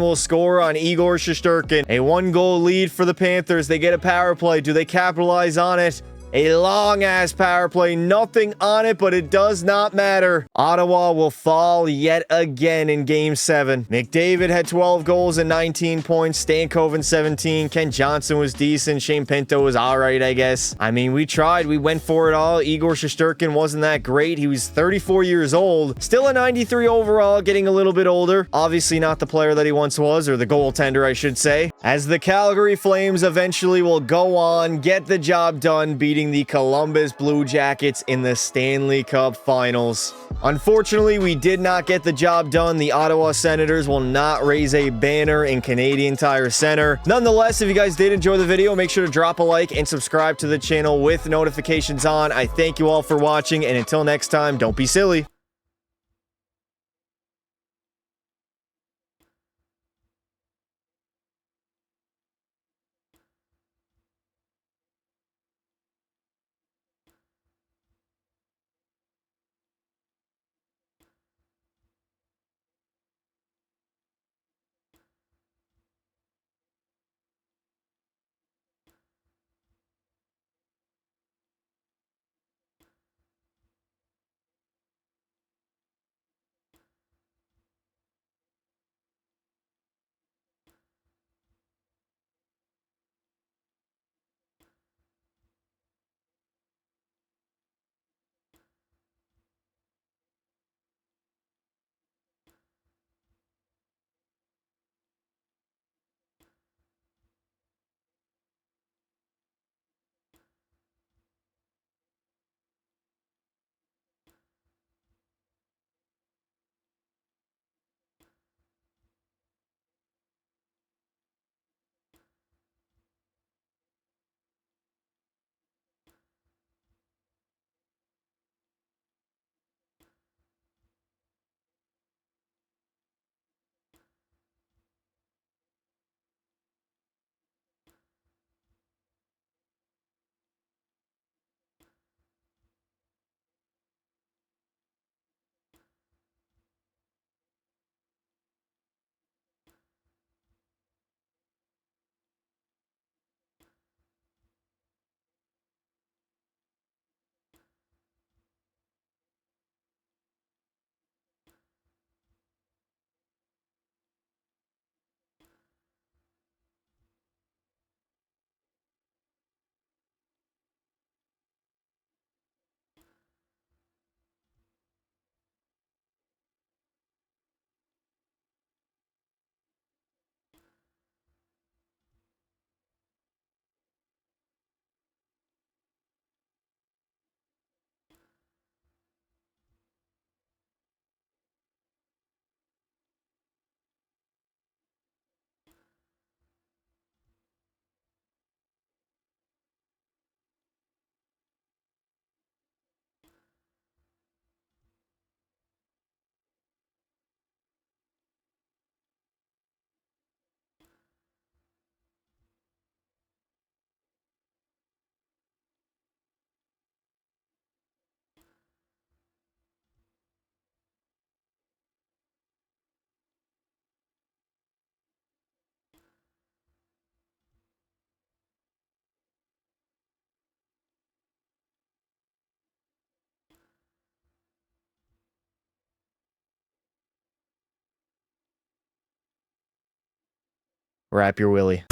will score on Igor Shesterkin. A 1-goal lead for the Panthers. They get a power play. Do they capitalize on it? A long-ass power play. Nothing on it, but it does not matter. Ottawa will fall yet again in Game 7. McDavid had 12 goals and 19 points. Stankoven 17. Ken Johnson was decent. Shane Pinto was all right, I guess. I mean, we tried. We went for it all. Igor Shesterkin wasn't that great. He was 34 years old. Still a 93 overall, getting a little bit older. Obviously not the player that he once was, or the goaltender, I should say. As the Calgary Flames eventually will go on, get the job done, beating defeating the Columbus Blue Jackets in the Stanley Cup Finals. Unfortunately, we did not get the job done. The Ottawa Senators will not raise a banner in Canadian Tire Center. Nonetheless, if you guys did enjoy the video, make sure to drop a like and subscribe to the channel with notifications on. I thank you all for watching, and until next time, don't be silly. Wrap your willy.